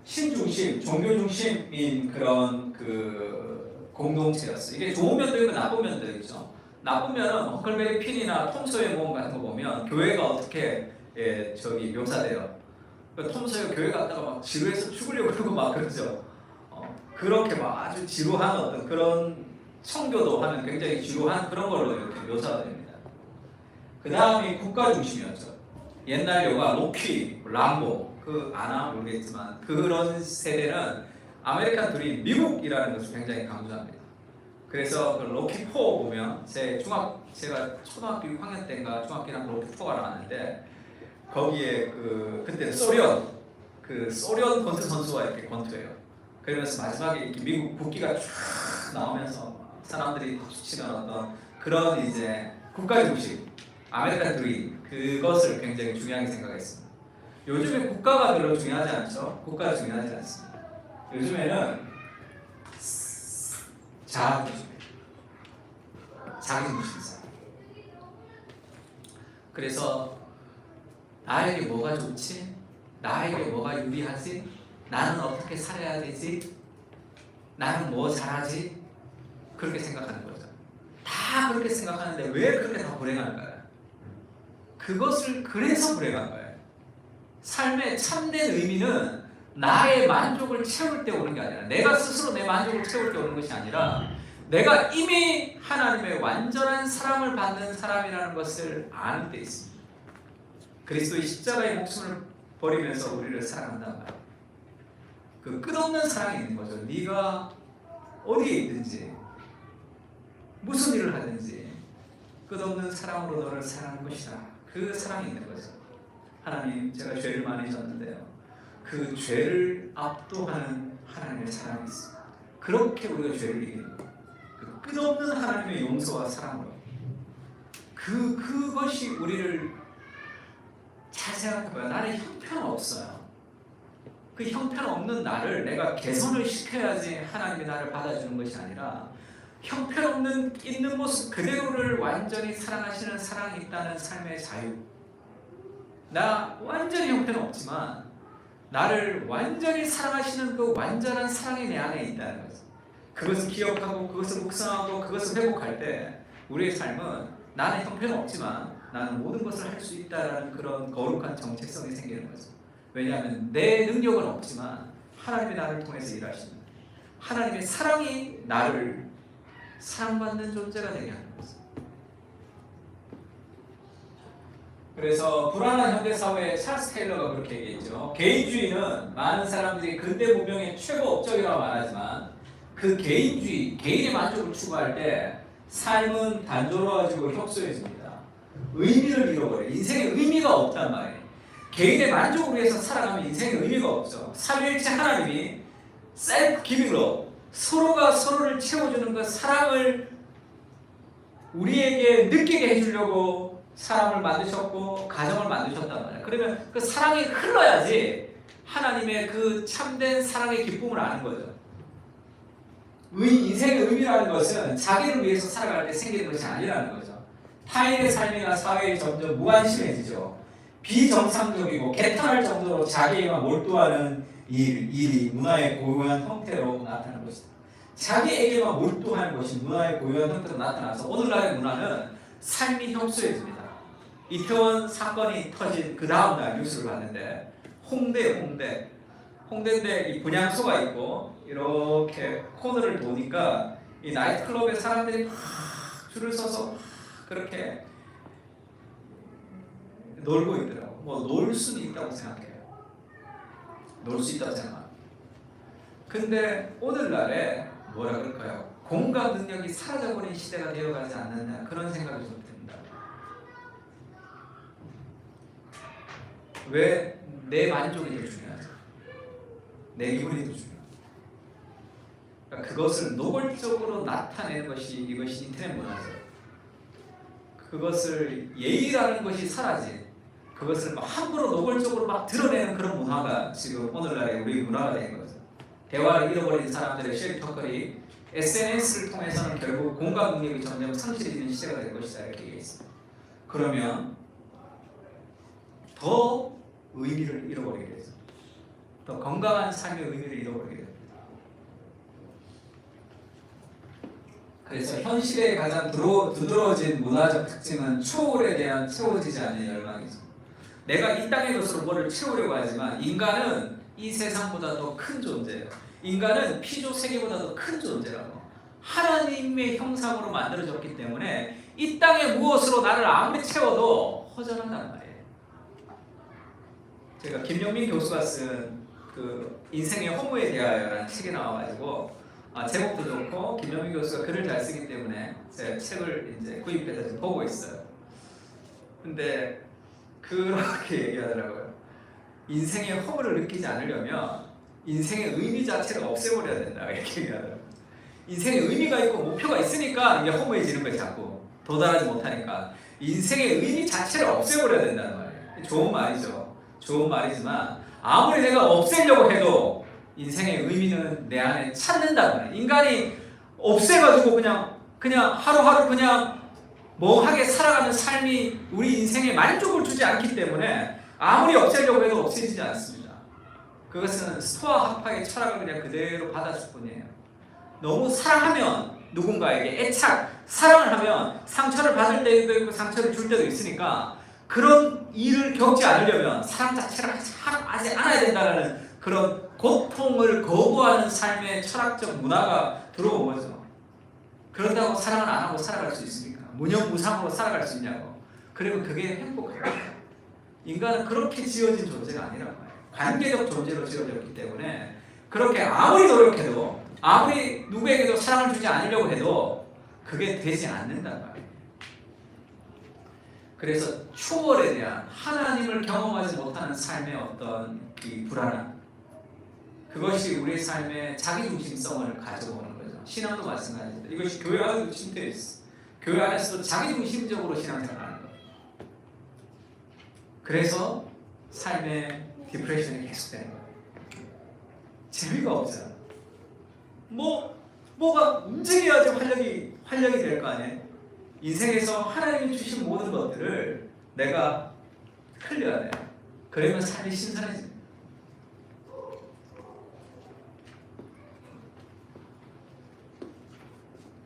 신 중심, 종교 중심인 그런 그 공동체였어요. 이게 좋은 면도 있고 나쁜 면도 있죠. 나쁜 면은 허클베리 핀이나 톰 소의 모험 같은 거 보면 교회가 어떻게 묘사돼요. 톰 소의 교회 갔다가 막 지루해서 죽으려고 그러고 막 그러죠. 그렇게 막 아주 지루한 어떤 그런 청교도 하는 굉장히 지루한 그런 걸로 이렇게 묘사가 됩니다. 그 다음이 국가 중심이었죠. 옛날 영화 로키, 람보, 아나 모르겠지만 그런 세대는 아메리칸 드림, 미국이라는 것을 굉장히 강조합니다. 그래서 그 로키 4 보면 제가 초등학교 6학년 때인가 중학교 1학년 로키 4가 나왔는데 거기에 그때는 소련 권투 선수가 이렇게 권투해요. 그러면서 마지막에 이렇게 미국 국기가 쫙 나오면서 사람들이 박수치는 어떤 그런 이제 국가 중심, 아메리칸 드림 그것을 굉장히 중요하게 생각했습니다. 요즘에 국가가 별로 중요하지 않죠. 국가가 중요하지 않습니다. 요즘에는 자기 중심이다. 그래서 나에게 뭐가 좋지? 나에게 뭐가 유리하지? 나는 어떻게 살아야 되지? 나는 뭐 잘하지? 그렇게 생각하는 거죠. 다 그렇게 생각하는데 왜 그렇게 다 불행할까요? 그것을 그래서 불행한 거예요. 삶의 참된 의미는 나의 만족을 채울 때 오는 게 아니라 내가 스스로 내 만족을 채울 때 오는 것이 아니라 내가 이미 하나님의 완전한 사랑을 받는 사람이라는 것을 아는 데 있습니다. 그리스도의 십자가의 목숨을 버리면서 우리를 사랑한단 말이에요. 그 끝없는 사랑이 있는 거죠. 네가 어디에 있든지 무슨 일을 하든지 끝없는 사랑으로 너를 사랑하는 것이다. 그 사랑이 있는 거죠. 하나님, 제가 죄를 많이 졌는데요. 그 죄를 압도하는 하나님의 사랑이 있습니다. 그렇게 우리가 죄를 이기는 거예요. 그 끝없는 하나님의 용서와 사랑으로. 그것이 우리를 잘 생각해봐요. 나는 형편없어요. 그 형편없는 나를 내가 개선을 시켜야지 하나님이 나를 받아주는 것이 아니라 형편없는 있는 모습 그대로를 완전히 사랑하시는 사랑이 있다는 삶의 자유. 나 완전히 형편없지만 나를 완전히 사랑하시는 그 완전한 사랑이 내 안에 있다는 거죠. 그것을 기억하고 그것을 묵상하고 그것을 회복할 때 우리의 삶은 나는 형편없지만 나는 모든 것을 할 수 있다는 그런 거룩한 정체성이 생기는 거죠. 왜냐하면 내 능력은 없지만 하나님이 나를 통해서 일하십니다. 하나님의 사랑이 나를 사랑받는 존재가 되게 하는 거죠. 그래서 불안한 현대사회의 찰스 테일러가 그렇게 얘기했죠. 개인주의는 많은 사람들이 근대 문명의 최고 업적이라고 말하지만 그 개인주의, 개인의 만족을 추구할 때 삶은 단조로워지고 협소해집니다. 의미를 잃어버려요. 인생에 의미가 없단 말이에요. 개인의 만족을 위해서 살아가면 인생에 의미가 없죠. 삼위일체 하나님이 셀프 기빙으로 서로가 서로를 채워주는 그 사랑을 우리에게 느끼게 해주려고 사람을 만드셨고 가정을 만드셨단 말이에요. 그러면 그 사랑이 흘러야지 하나님의 그 참된 사랑의 기쁨을 아는 거죠. 인생의 의미라는 것은 자기를 위해서 살아갈 때 생기는 것이 아니라는 거죠. 타인의 삶이나 사회에 점점 무관심해지죠. 비정상적이고 개탄할 정도로 자기에만 몰두하는 일이 문화의 고유한 형태로 나타나는 것이다. 자기에게만 몰두하는 것이 문화의 고유한 형태로 나타나서 오늘날의 문화는 삶이 협소해집니다. 이태원 사건이 터진 그 다음날 뉴스를 봤는데 홍대인데 이 분향소가 있고 이렇게 코너를 도니까 이 나이트클럽에 사람들이 막 줄을 서서 그렇게 놀고 있더라고. 뭐 놀 수는 있다고 생각해요. 놀 수 있다고 생각합니다. 근데 오늘날에 뭐라 그럴까요? 공감 능력이 사라져버린 시대가 되어가지 않느냐 그런 생각이 좀 듭니다. 왜 내 만족이 더 중요하죠? 내 기분이 더 중요하죠. 그러니까 그것을 노골적으로 나타내는 것이 이것이 인터넷 문화죠. 그것을 예의라는 것이 사라진 그것을 막 함부로 노골적으로 막 드러내는 그런 문화가 지금 오늘날의 우리 문화가 된 거죠. 대화를 잃어버린 사람들의 쉘리 터클이 SNS를 통해서는 결국 공감 능력이 점점 상실해지는 시대가 될 것이다 이렇게 얘기했습니다. 그러면 더 의미를 잃어버리게 되죠. 더 건강한 삶의 의미를 잃어버리게 됩니다. 그래서 현실에 가장 두드러진 문화적 특징은 초월에 대한 채워지지 않는 열망이죠. 내가 이 땅의 것으로 뭐를 채우려고 하지만 인간은 이 세상보다 더 큰 존재예요. 인간은 피조 세계보다 더 큰 존재라고. 하나님의 형상으로 만들어졌기 때문에 이 땅의 무엇으로 나를 아무리 채워도 허전하단 말이에요. 제가 김영민 교수가 쓴 그 인생의 허무에 대하여라는 책이 나와가지고 제목도 좋고 김영민 교수가 글을 잘 쓰기 때문에 제가 책을 이제 구입해서 지금 보고 있어요. 근데 그렇게 얘기하더라고요. 인생의 허무를 느끼지 않으려면 인생의 의미 자체를 없애버려야 된다 이렇게 얘기하더라고요. 인생의 의미가 있고 목표가 있으니까 이게 허무해지는 거예요. 자꾸 도달하지 못하니까 인생의 의미 자체를 없애버려야 된다는 말이에요. 좋은 말이죠. 좋은 말이지만 아무리 내가 없애려고 해도 인생의 의미는 내 안에 찾는다는 말이에요. 인간이 없애가지고 그냥 하루하루 그냥 멍하게 살아가는 삶이 우리 인생에 만족을 주지 않기 때문에 아무리 없애려고 해도 없애지지 않습니다. 그것은 스토아 학파의 철학을 그냥 그대로 받았을 뿐이에요. 너무 사랑하면 누군가에게 애착, 사랑을 하면 상처를 받을 때도 있고 상처를 줄 때도 있으니까 그런 일을 겪지 않으려면 사랑 자체를 하지 않아야 된다는 그런 고통을 거부하는 삶의 철학적 문화가 들어온 거죠. 그런다고 사랑을 안 하고 살아갈 수 있습니까? 무념무상으로 살아갈 수 있냐고. 그러면 그게 행복할까요? 인간은 그렇게 지어진 존재가 아니란 말이에요. 관계적 존재로 지어졌기 때문에 그렇게 아무리 노력해도 아무리 누구에게도 사랑을 주지 않으려고 해도 그게 되지 않는단 말이에요. 그래서 초월에 대한 하나님을 경험하지 못하는 삶의 어떤 이 불안함, 그것이 우리의 삶의 자기중심성을 가져오는 거죠. 신앙도 마찬가지입니다. 이것이 교회 안에도 침투해 있어. 교회 안에서도 자기중심적으로 신앙생활하는 거예요. 그래서 삶의 디프레션이 계속되는 거예요. 재미가 없잖아. 뭐가 움직여야지 활력이 될 거 아니에요. 인생에서 하나님이 주신 모든 것들을 내가 흘려야 돼요. 그러면 삶이 신선해집니다.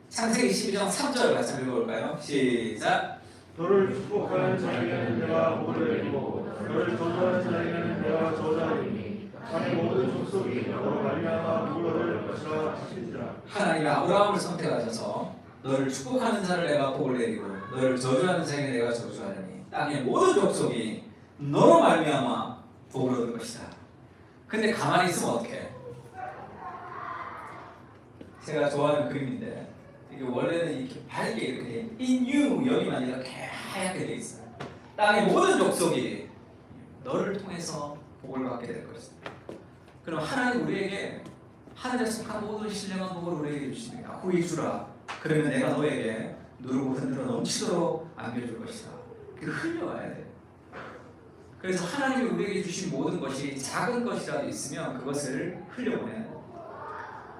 창세기 12장 3절을 같이 읽어볼까요? 시작. 너를 축복하는 자에게는 내가 복을 내리고 너를 저주하는 자에게는 내가 저주하리니 자기 모든 족속이 너로 말미암아 복을 얻을 것이라 하시니라. 하나님이 아브라함을 선택하셔서 너를 축복하는 자를 내가 복을 내리고 너를 저주하는 자에게 내가 저주하리니 땅의 모든 족속이 너로 말미암아 복을 얻을 것이다. 근데 가만히 있으면 어떡해? 제가 좋아하는 그림인데 이게 원래는 이렇게 밝게 이렇게 in you 여기만 이렇게 하얗게 돼 있어요. 땅의 모든 족속이 너를 통해서 복을 받게 될 것이다. 그럼 하나님 우리에게 하늘에 속한 모든 신령한 복을 우리에게 주십니다. 후히 주라. 그러면 내가 너에게 누르고 흔들어 넘치도록 안겨줄 것이다. 그 흘려와야 돼. 그래서 하나님이 우리에게 주신 모든 것이 작은 것이라도 있으면 그것을 흘려보내야 돼.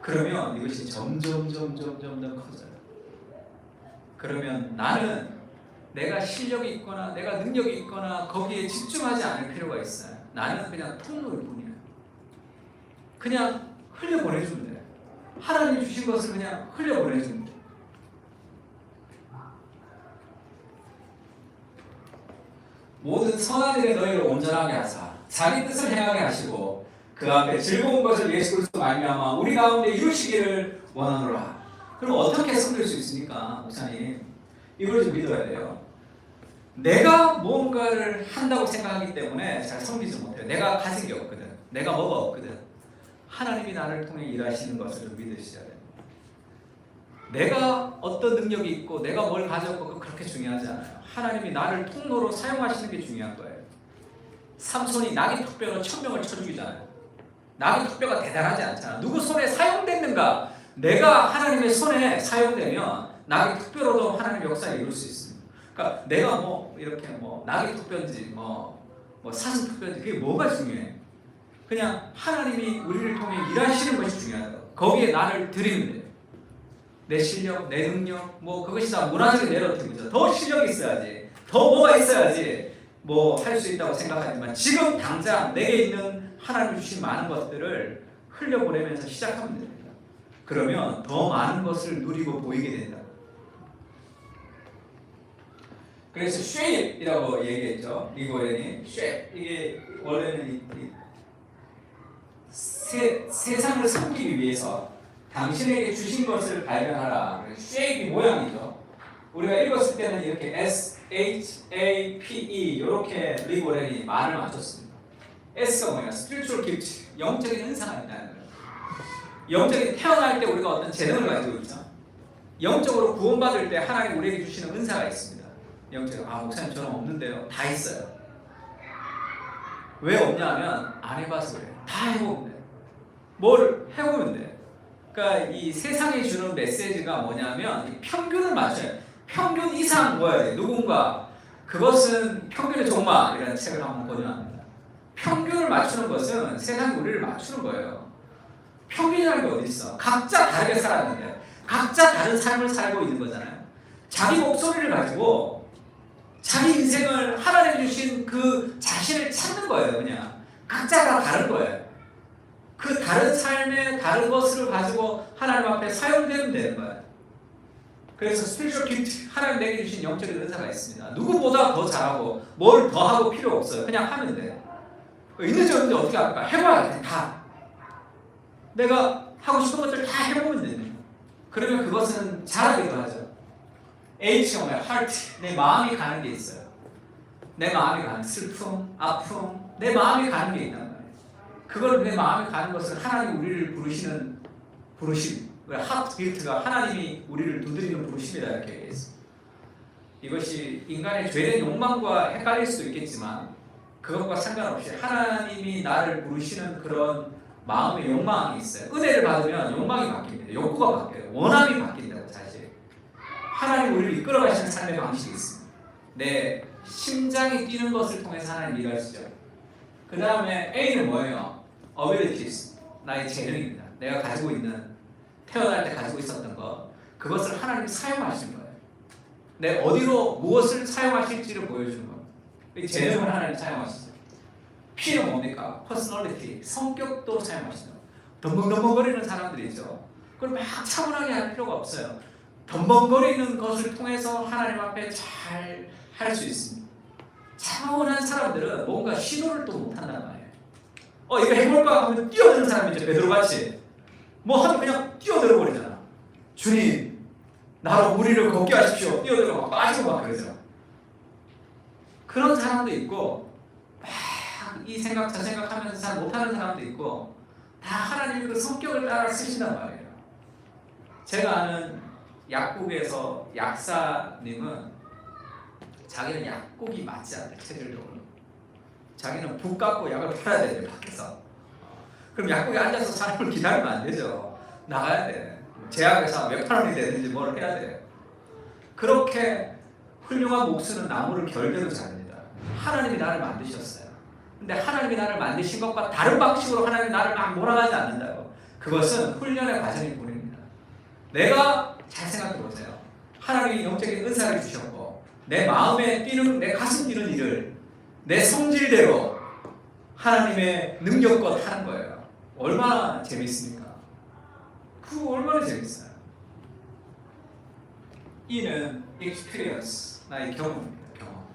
그러면 이것이 점점 커져요. 그러면 나는 내가 실력이 있거나 내가 능력이 있거나 거기에 집중하지 않을 필요가 있어요. 나는 그냥 통로일 뿐이에요. 그냥 흘려보내주면 돼요. 하나님이 주신 것을 그냥 흘려보내주면 돼요. 모든 선한 일에 너희를 온전하게 하사 자기 뜻을 행하게 하시고 그 앞에 즐거운 것을 예수 그리스도 말미암아 우리 가운데 이루시기를 원하노라. 그럼 어떻게 섬길 수 있습니까? 목사님, 이걸 좀 믿어야 돼요. 내가 무언가를 한다고 생각하기 때문에 잘 섬기지 못해요. 내가 가진 게 없거든. 내가 뭐가 없거든. 하나님이 나를 통해 일하시는 것을 믿으셔야 돼요. 내가 어떤 능력이 있고 내가 뭘 가졌고 그렇게 중요하지 않아요. 하나님이 나를 통로로 사용하시는 게 중요한 거예요. 삼손이 나귀 턱뼈로 1000명을 쳐 죽이잖아요. 나귀 턱뼈가 대단하지 않잖아. 누구 손에 사용됐는가? 내가 하나님의 손에 사용되면 나귀 턱뼈로도 하나님의 역사를 이룰 수 있습니다. 그러니까 내가 이렇게 나귀 턱뼈인지 사슴 턱뼈인지 그게 뭐가 중요해? 그냥 하나님이 우리를 통해 일하시는 것이 중요하다. 거기에 나를 드리면 돼요. 내 실력, 내 능력, 그것이 다 문화적인 내러티브죠. 더 실력이 있어야지, 더 뭐가 있어야지 할 수 있다고 생각하지만 지금 당장 내게 있는 하나님 주신 많은 것들을 흘려보내면서 시작하면 됩니다. 그러면 더 많은 것을 누리고 보이게 된다. 그래서 쉐입이라고 얘기했죠. 리고렌이 쉐입, 이게 원래는 세상을 섬기기 위해서 당신에게 주신 것을 발견하라. 쉐입이 모양이죠. 우리가 읽었을 때는 이렇게 SHAPE 이렇게 리고렌이 말을 맞췄습니다. S가 뭐냐? Spiritual gift, 영적인 은사가 있다는 거예요. 영적인 태어날 때 우리가 어떤 재능을 가지고 있죠. 영적으로 구원받을 때 하나님 우리에게 주시는 은사가 있습니다. 영적으로 목사님 저는 없는데요. 다 있어요. 왜 없냐면 안 해봐서 그래요. 다 해보면 돼요. 뭘 해보면 돼요. 그러니까 이 세상이 주는 메시지가 뭐냐면 평균을 맞춰요. 평균 이상 뭐야 돼. 누군가 그것은 평균의 종말이라는 책을 한번 권유합니다. 평균을 맞추는 것은 세상이 우리를 맞추는 거예요. 평균이라는 게 어디 있어? 각자 다르게 살았는데 각자 다른 삶을 살고 있는 거잖아요. 자기 목소리를 가지고 자기 인생을 하나님 주신 그 자신을 찾는 거예요. 그냥 각자 다 다른 거예요. 그 다른 삶의 다른 것을 가지고 하나님 앞에 사용되면 되는 거예요. 그래서 스피리추얼 기프트, 하나님 내게 주신 영적인 은사가 있습니다. 누구보다 더 잘하고 뭘 더 하고 필요 없어요. 그냥 하면 돼요. 있는지 없는지 어떻게 할까? 해봐야 돼. 다. 내가 하고 싶은 것들 다 해보면 됩니다. 그러면 그것은 잘하기도 하죠. H가 뭐야? heart, 내 마음이 가는 게 있어요. 내 마음이 가는 슬픔, 아픔, 내 마음이 가는 게 있단 말이에요. 그걸 내 마음이 가는 것은 하나님 우리를 부르시는 부르심, 하트비트가 하나님이 우리를 두드리는 부르심이다 이렇게 얘기했습니다. 이것이 인간의 죄된 욕망과 헷갈릴 수도 있겠지만 그것과 상관없이 하나님이 나를 부르시는 그런 마음의 욕망이 있어요. 은혜를 받으면 욕망이 바뀝니다. 욕구가 바뀌어요. 원함이 바뀐다고 사실. 하나님 우리를 이끌어가시는 삶의 방식이 있습니다. 내 심장이 뛰는 것을 통해서 하나님 일하시죠. 그 다음에 A는 뭐예요? abilities, 나의 재능입니다. 내가 가지고 있는 태어날 때 가지고 있었던 것, 그것을 하나님이 사용하신 거예요. 내 어디로 무엇을 사용하실지를 보여주는 거예요. 이 재능을 하나님 사용하시죠. P는 뭡니까? personality, 성격도 사용하시죠. 덤벙덤벙거리는 사람들이 있죠. 그걸 막 차분하게 할 필요가 없어요. 덤벙거리는 것을 통해서 하나님 앞에 잘 할 수 있습니다. 차분한 사람들은 뭔가 시도를 또 못한단 말이에요. 이거 해볼까 하면 뛰어드는 사람이죠. 베드로같이. 하면 그냥 뛰어들어 버리잖아. 주님, 나로 무리를 걷게 하십시오. 뛰어들어 막 빠지고 막 그러죠. 그런 사람도 있고 막 이 생각 저 생각하면서 잘 못하는 사람도 있고 다 하나님의 그 성격을 따라 쓰신단 말이에요. 제가 아는 약국에서 약사님은 자기는 약국이 맞지 않대. 체질적으로 자기는 붓 갖고 약을 팔아야 돼요, 밖에서. 그럼 약국에 앉아서 사람을 기다리면 안 되죠. 나가야 돼. 제약회사 몇 팔원이 되든지 뭘 해야 돼요. 그렇게 훌륭한 목수는 나무를 결대로 자릅니다. 하나님이 나를 만드셨어요. 근데 하나님이 나를 만드신 것과 다른 방식으로 하나님이 나를 막 몰아가지 않는다고. 그것은 훈련의 과정일 뿐입니다. 내가 잘 생각해 보세요. 하나님이 영적인 은사를 주셨고 내 마음에 뛰는, 내 가슴 뛰는 일을 내 성질대로 하나님의 능력껏 하는 거예요. 얼마나 재밌습니까? 그거 얼마나 재밌어요. 이는 experience, 나의 경험입니다. 경험.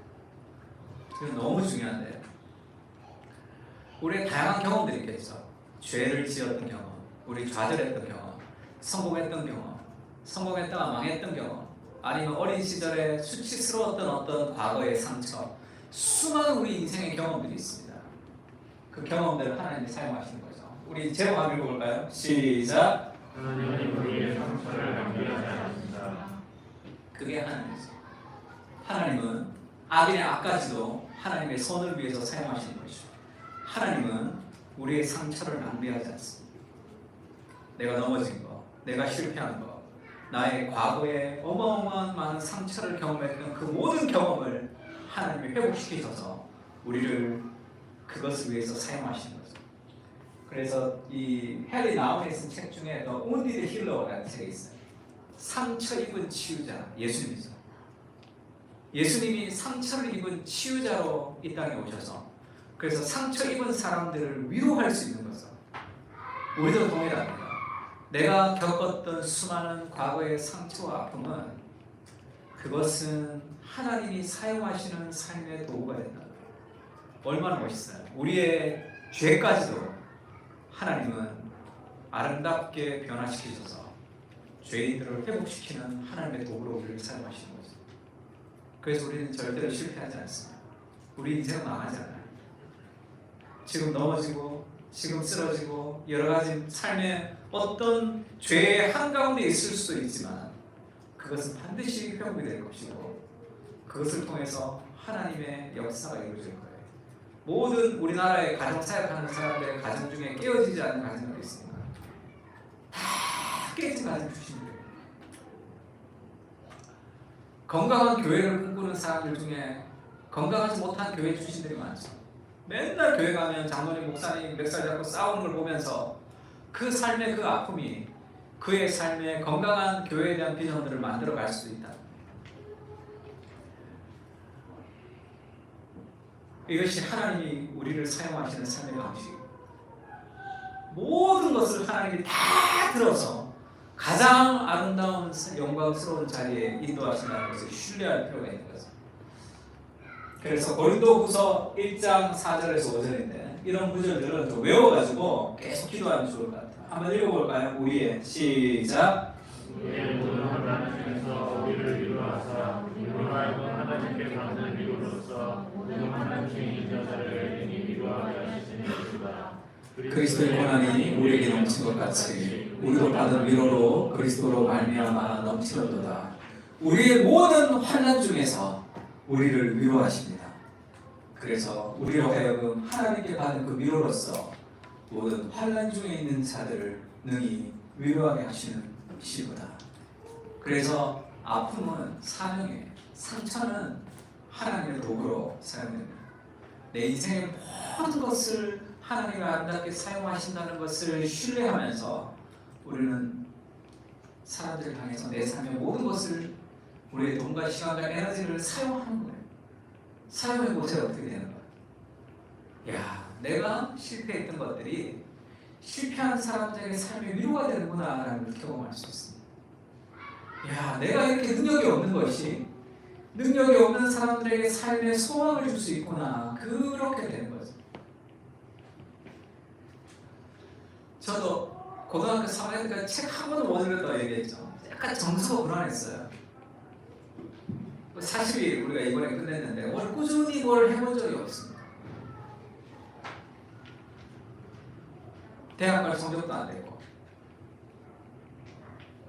이건 너무 중요한데 우리의 다양한 경험들이 있겠죠. 죄를 지었던 경험, 우리 좌절했던 경험, 성공했던 경험, 성공했다가 망했던 경험, 아니면 어린 시절에 수치스러웠던 어떤 과거의 상처, 수많은 우리 인생의 경험들이 있습니다. 그 경험들을 하나님이 사용하시는 거죠. 우리 제목 한번 읽어볼까요? 시작. 하나님은 우리의 상처를 남겨하지 않습니다. 그게 하나님이죠. 하나님은 아빈의 악까지도 하나님의 선을 위해서 사용하시는 것이죠. 하나님은 우리의 상처를 낭비하지 않습니다. 내가 넘어진 거, 내가 실패한 거, 나의 과거에 어마어마한 많은 상처를 경험했던 그 모든 경험을 하나님이 회복시키셔서 우리를 그것을 위해서 사용하시는 거죠. 그래서 이 해리 나운이 쓴 책 중에 The Wounded Healer라는 책이 있어요. 상처 입은 치유자, 예수님이죠. 예수님이 상처를 입은 치유자로 이 땅에 오셔서 그래서 상처 입은 사람들을 위로할 수 있는 거죠. 우리도 동일합니다. 내가 겪었던 수많은 과거의 상처와 아픔은 그것은 하나님이 사용하시는 삶의 도구가 된다. 얼마나 멋있어요. 우리의 죄까지도 하나님은 아름답게 변화시키셔서 죄인들을 회복시키는 하나님의 도구로 우리를 사용하시는 거죠. 그래서 우리는 절대로 실패하지 않습니다. 우리 인생은 망하지 않아요. 지금 넘어지고 지금 쓰러지고 여러 가지 삶의 어떤 죄의 한가운데 있을 수도 있지만 그것은 반드시 회복이 될 것이고 그것을 통해서 하나님의 역사가 이루어질 거예요. 모든 우리나라의 가정사역하는 사람들의 가정 중에 깨어지지 않는 가정이 있습니다. 다 깨진 가정 주시면 건강한 교회를 꿈꾸는 사람들 중에 건강하지 못한 교회 출신들이 많죠. 맨날 교회 가면 장로님, 목사님 멱살 잡고 싸우는 걸 보면서 그 삶의 그 아픔이 그의 삶의 건강한 교회에 대한 비전들을 만들어 갈 수도 있다. 이것이 하나님이 우리를 사용하시는 삶의 방식입니다. 모든 것을 하나님이 다 들어서 가장 아름다운 영광스러운 자리에 인도하신다는 것을 신뢰할 필요가 있는 거죠. 그래서 고린도후서 1장 4절에서 5절인데 이런 구절들은 좀 외워가지고 계속 기도하면 좋을 것 같아요. 한번 읽어볼까요? 우리의 시작. 우리의 모든 환난 중에서 우리를 위로하사 우리로 하여금 하나님께 받는 위로로서 모든 환난 중에 있는 자를 위로하게 하시는 것이다. 그리스도의 고난이 우리에게 넘친 것 같이 우리도 받은 위로로 그리스도로 말미암아 넘치는도다. 우리의 모든 환난 중에서 우리를 위로하십니다. 그래서 우리로 하여금 하나님께 받은 그 위로로서 모든 환난 중에 있는 자들을 능히 위로하게 하시는 이시구나. 그래서 아픔은 사명이에요. 상처는 하나님의 도구로 사용됩니다. 내 인생의 모든 것을 하나님이 아름답게 사용하신다는 것을 신뢰하면서 우리는 사람들을 향해서 내 삶의 모든 것을 우리의 돈과 시간과 에너지를 사용하는 거예요. 사용해 보세요. 어떻게 되는 거예요? 야, 내가 실패했던 것들이 실패한 사람들의 삶의 위로가 되는구나 라는 걸 경험할 수 있습니다. 야, 내가 이렇게 능력이 없는 것이 능력이 없는 사람들에게 삶의 소망을 줄 수 있구나. 그렇게 되는 거죠. 저도 고등학교 3학년 때까지 책 한 번도 못 읽었다고 얘기했죠. 약간 정서가 불안했어요. 40일 우리가 이번에 끝냈는데 오늘 꾸준히 뭘 해본 적이 없습니다. 대학 갈 성적도 안 되고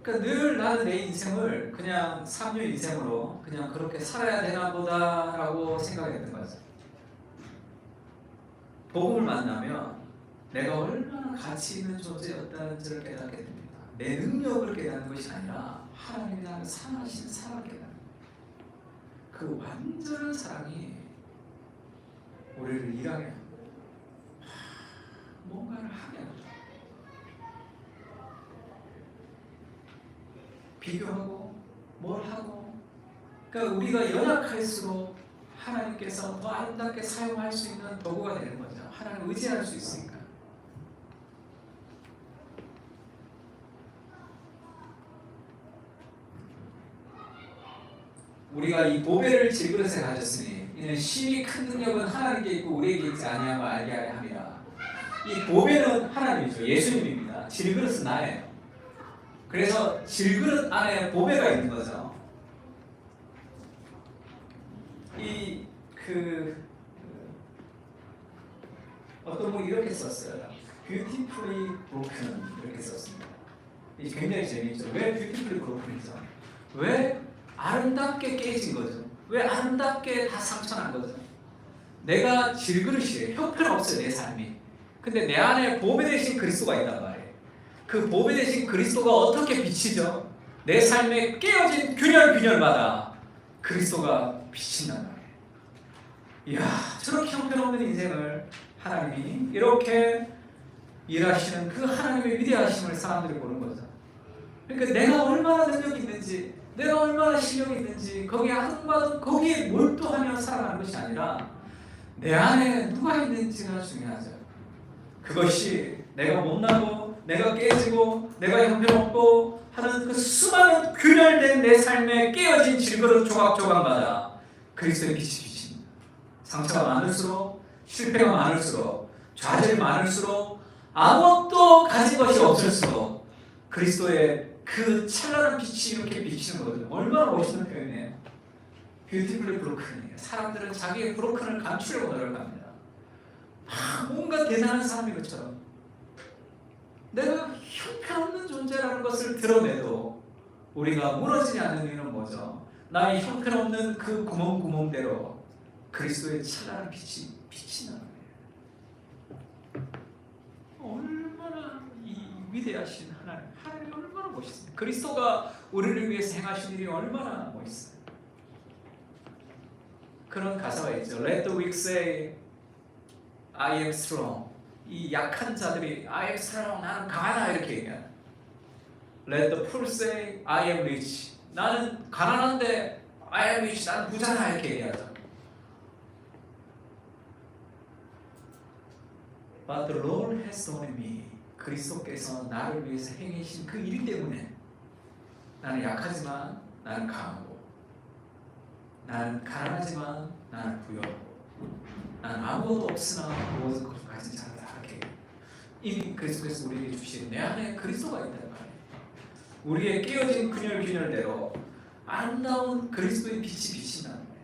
그러니까 늘 나는 내 인생을 그냥 삼류 인생으로 그냥 그렇게 살아야 되나 보다라고 생각했던 거죠. 복음을 만나면 내가 얼마나 가치 있는 존재였다는지를 깨닫게 됩니다. 내 능력을 깨닫는 것이 아니라 하나님이 나를 사랑하시는 사랑을 깨닫는 거예요. 그 완전한 사랑이 우리를 일하게 합니다. 뭔가를 하게 합니다. 비교하고 뭘 하고, 그러니까 우리가 연약할수록 하나님께서 더 아름답게 사용할 수 있는 도구가 되는 거죠. 하나님을 의지할 수 있으니까. 우리가 이 보배를 질그릇에 가졌으니 이는 심히 큰 능력은 하나님께 있고 우리에게 있지 아니함을 알게 하려 함이라. 이 보배는 하나님이죠. 예수님입니다. 질그릇은 나예요. 그래서 질그릇 안에 보배가 있는 거죠. 어떤 분이 이렇게 썼어요. Beautifully broken 이렇게 썼습니다. 이 굉장히 재미있죠. 왜 beautifully broken이죠? 왜 아름답게 깨진 거죠? 왜 아름답게 다 상처난 거죠? 내가 질그릇이에요. 형편없어요, 내 삶이. 근데 내 안에 보배 대신 그리스도가 있단 말이에요. 그 보배 대신 그리스도가 어떻게 비치죠? 내 삶에 깨어진 균열균열마다 그리스도가 비친단 말이에요. 이야, 저렇게 형편없는 인생을 하나님이 이렇게 일하시는 그 하나님의 위대하심을 사람들이 보는 거죠. 그러니까 내가 얼마나 능력이 있는지, 내가 얼마나 실력이 있는지 거기에 아름다운 거기에 몰두하며 살아가는 것이 아니라 내 안에 누가 있는지가 중요하죠. 그것이 내가 못나고 내가 깨지고 내가 형편없고 하는 그 수많은 균열된 내 삶에 깨어진 질그릇 조각조각마다 그리스도의 빛이 비칩니다. 상처가 많을수록, 실패가 많을수록, 좌절이 많을수록, 아무것도 가진 것이 없을수록 그리스도의 그 찬란한 빛이 이렇게 비치는 거거든요. 얼마나 멋있는 표현이에요. Beautifully broken이에요. 사람들은 자기의 브로큰을 감추려고 노력합니다. 뭔가 대단한 사람인 것처럼 내가 형편없는 존재라는 것을 드러내도 우리가 무너지지 않는 이유는 뭐죠? 나의 형편없는 그 구멍구멍대로 그리스도의 찬란한 빛이 비친다는 거예요. 얼마나 이 위대하신 하나님이 얼마나 멋있습니까? 그리스도가 우리를 위해서 행하신 일이 얼마나 멋있어요. 그런 가사가 있죠. Let the weak say I am strong. 이 약한 자들이 I am strong, 나는 강하다 이렇게 얘기해요. Let the poor say I am rich. 나는 가난한데 I am rich, 나는 부자다 이렇게 얘기하죠. But the Lord has done me. 그리스도께서 나를 위해서 행하신 그 일 때문에 나는 약하지만 나는 강하고, 나는 가난하지만 나는 부유하고, 나는 아무것도 없으나 모든 것을 가진 자다. 이렇게 이미 그리스도께서 우리에게 주신 내 안에 그리스도가 있다는 말이에요. 우리의 깨어진 균열균열대로 아름다운 그리스도의 빛이 비친다는 거예요.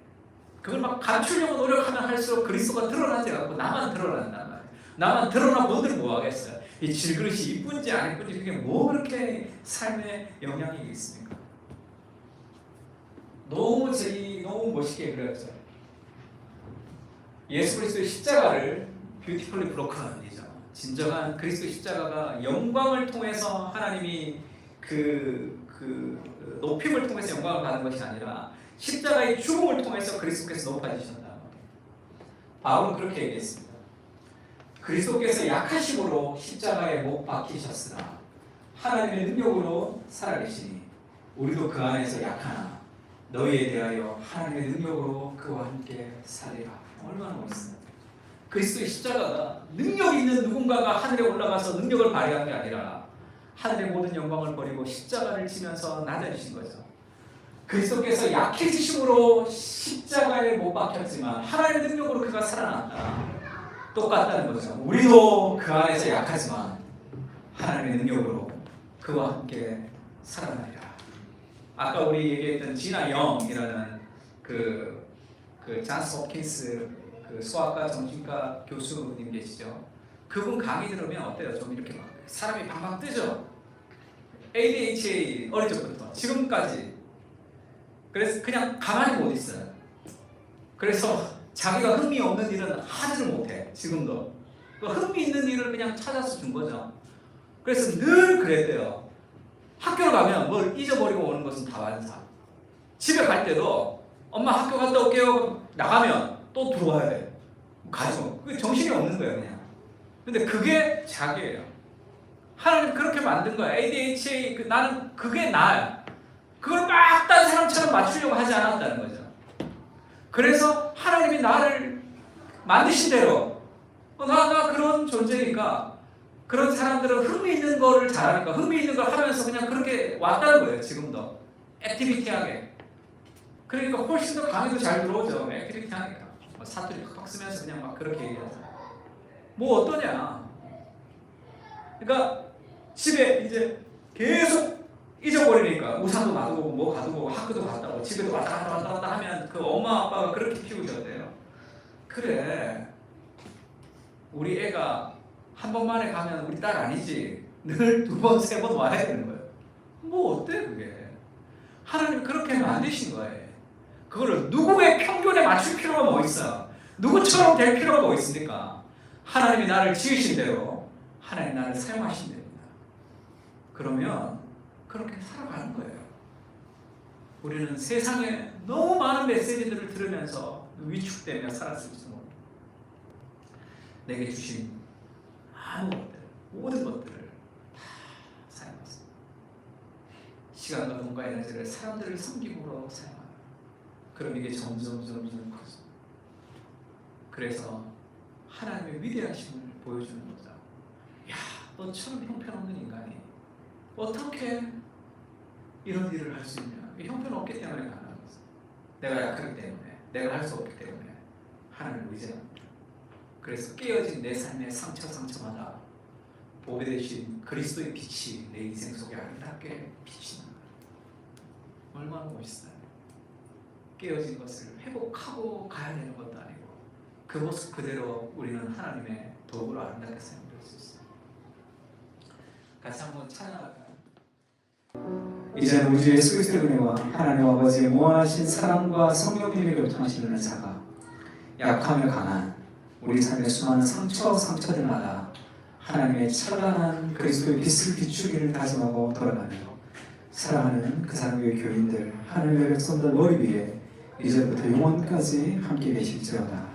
그걸 막 감추려고 노력하면 할수록 그리스도가 드러나지 않고 나만 드러난단 말이에요. 나만 드러나 본들 뭐 하겠어요? 이 질그릇이 이쁜지 안 이쁜지 그게 뭐 그렇게 삶에 영향이 있습니까? 너무 멋있게 그렸죠. 예수 그리스도의 십자가를 뷰티풀리 브로큰 이죠. 진정한 그리스도의 십자가가 영광을 통해서 하나님이 그 높임을 통해서 영광을 받는 것이 아니라 십자가의 죽음을 통해서 그리스도께서 높아지셨다. 바울은 그렇게 얘기했습니다. 그리스도께서 약하심으로 십자가에 못 박히셨으나 하나님의 능력으로 살아계시니 우리도 그 안에서 약하나 너희에 대하여 하나님의 능력으로 그와 함께 살리라. 얼마나 멋있습니까? 그리스도의 십자가가 능력 있는 누군가가 하늘에 올라가서 능력을 발휘한 게 아니라 하늘의 모든 영광을 버리고 십자가를 지면서 낮아지신 거죠. 그리스도께서 약해지심으로 십자가에 못 박혔지만 하나님의 능력으로 그가 살아났다. 똑같다는 거죠. 우리도 그 안에서 약하지만 하나님의 능력으로 그와 함께 살아나리라. 아까 우리 얘기했던 지나 영이라는 그 잔스 홉킨스 그 수학과 정신과 교수님 계시죠. 그분 강의 들으면 어때요? 좀 이렇게 막 사람이 방방 뜨죠. ADHD 어릴 적부터 지금까지 그래서 그냥 가만히 못 있어요. 그래서 자기가 흥미 없는 일은 하지를 못해. 지금도 그 흥미 있는 일을 그냥 찾아서 준 거죠. 그래서 늘 그랬대요. 학교를 가면 뭘 잊어버리고 오는 것은 다반사. 집에 갈 때도 엄마 학교 갔다 올게요. 나가면 또 들어와야 돼. 가죠. 그 정신이 없는 거예요, 그냥. 근데 그게 자기예요. 하나님 그렇게 만든 거야. ADHD 나는 그게 나야. 그걸 막 다른 사람처럼 맞추려고 하지 않았다는 거죠. 그래서 하나님이 나를 만드신 대로 나 그런 존재니까 그런 사람들은 흥미 있는 거를 잘하니까 흥미 있는 걸 하면서 그냥 그렇게 왔다는 거예요. 지금도 액티비티하게. 그러니까 훨씬 더 강의도 잘 들어오죠. 액티비티하니까 사투리 팍팍 쓰면서 그냥 막 그렇게 얘기하죠. 뭐 어떠냐. 그러니까 집에 이제 계속 잊어버리니까 우산도 놔두고 뭐 가두고 학교도 갔다 오고 집에도 왔다 갔다 하면 그 엄마 아빠가 그렇게 키우셨대요. 그래 우리 애가 한 번만에 가면 우리 딸 아니지 늘 두 번 세 번 와야 되는 거예요. 뭐 어때 그게. 하나님 그렇게 만드신 거예요. 그거를 누구의 평균에 맞출 필요가 뭐 있어. 누구처럼 될 필요가 뭐 있습니까. 하나님이 나를 지으신 대로 하나님 나를 사용하신 됩니다. 그러면 그렇게 살아가는 거예요. 우리는 세상에 너무 많은 메시지들을 들으면서 위축되며 살았을지 모릅니다. 내게 주신 아무 것들, 모든 것들을 다 사용했습니다. 시간과 돈과 에너지를 사람들을 섬김으로 사용합니다. 그럼 이게 점점 커져. 그래서 하나님의 위대하심을 보여주는 거죠. 야, 너처럼 형편없는 인간이 어떻게 이런 일을 할 수 있냐? 형편없기 때문에 가능한 거죠. 내가 약하기 때문에, 내가 할 수 없기 때문에 하나님을 의지합니다. 그래서 깨어진 내 삶의 상처마다 보배 되신 그리스도의 빛이 내 인생 속에 아름답게 비치는 거예요. 얼마나 멋있어요. 깨어진 것을 회복하고 가야 되는 것도 아니고 그 모습 그대로 우리는 하나님의 도구로 아름답게 사용될 수 있어요. 같이 한번 찬양할까요? 이제는 우주 예수 그리스도의 은혜와 하나님 아버지의 무한하신 사랑과 성령님의 교통하시는 자가 약하며 강한 우리 삶의 수많은 상처들마다 하나님의 찬란한 그리스도의 빛을 비추기를 다짐하고 돌아가며 사랑하는 그 사랑의 교인들 하나님의 백성들 머리 위에 이제부터 영원까지 함께 계실지어다.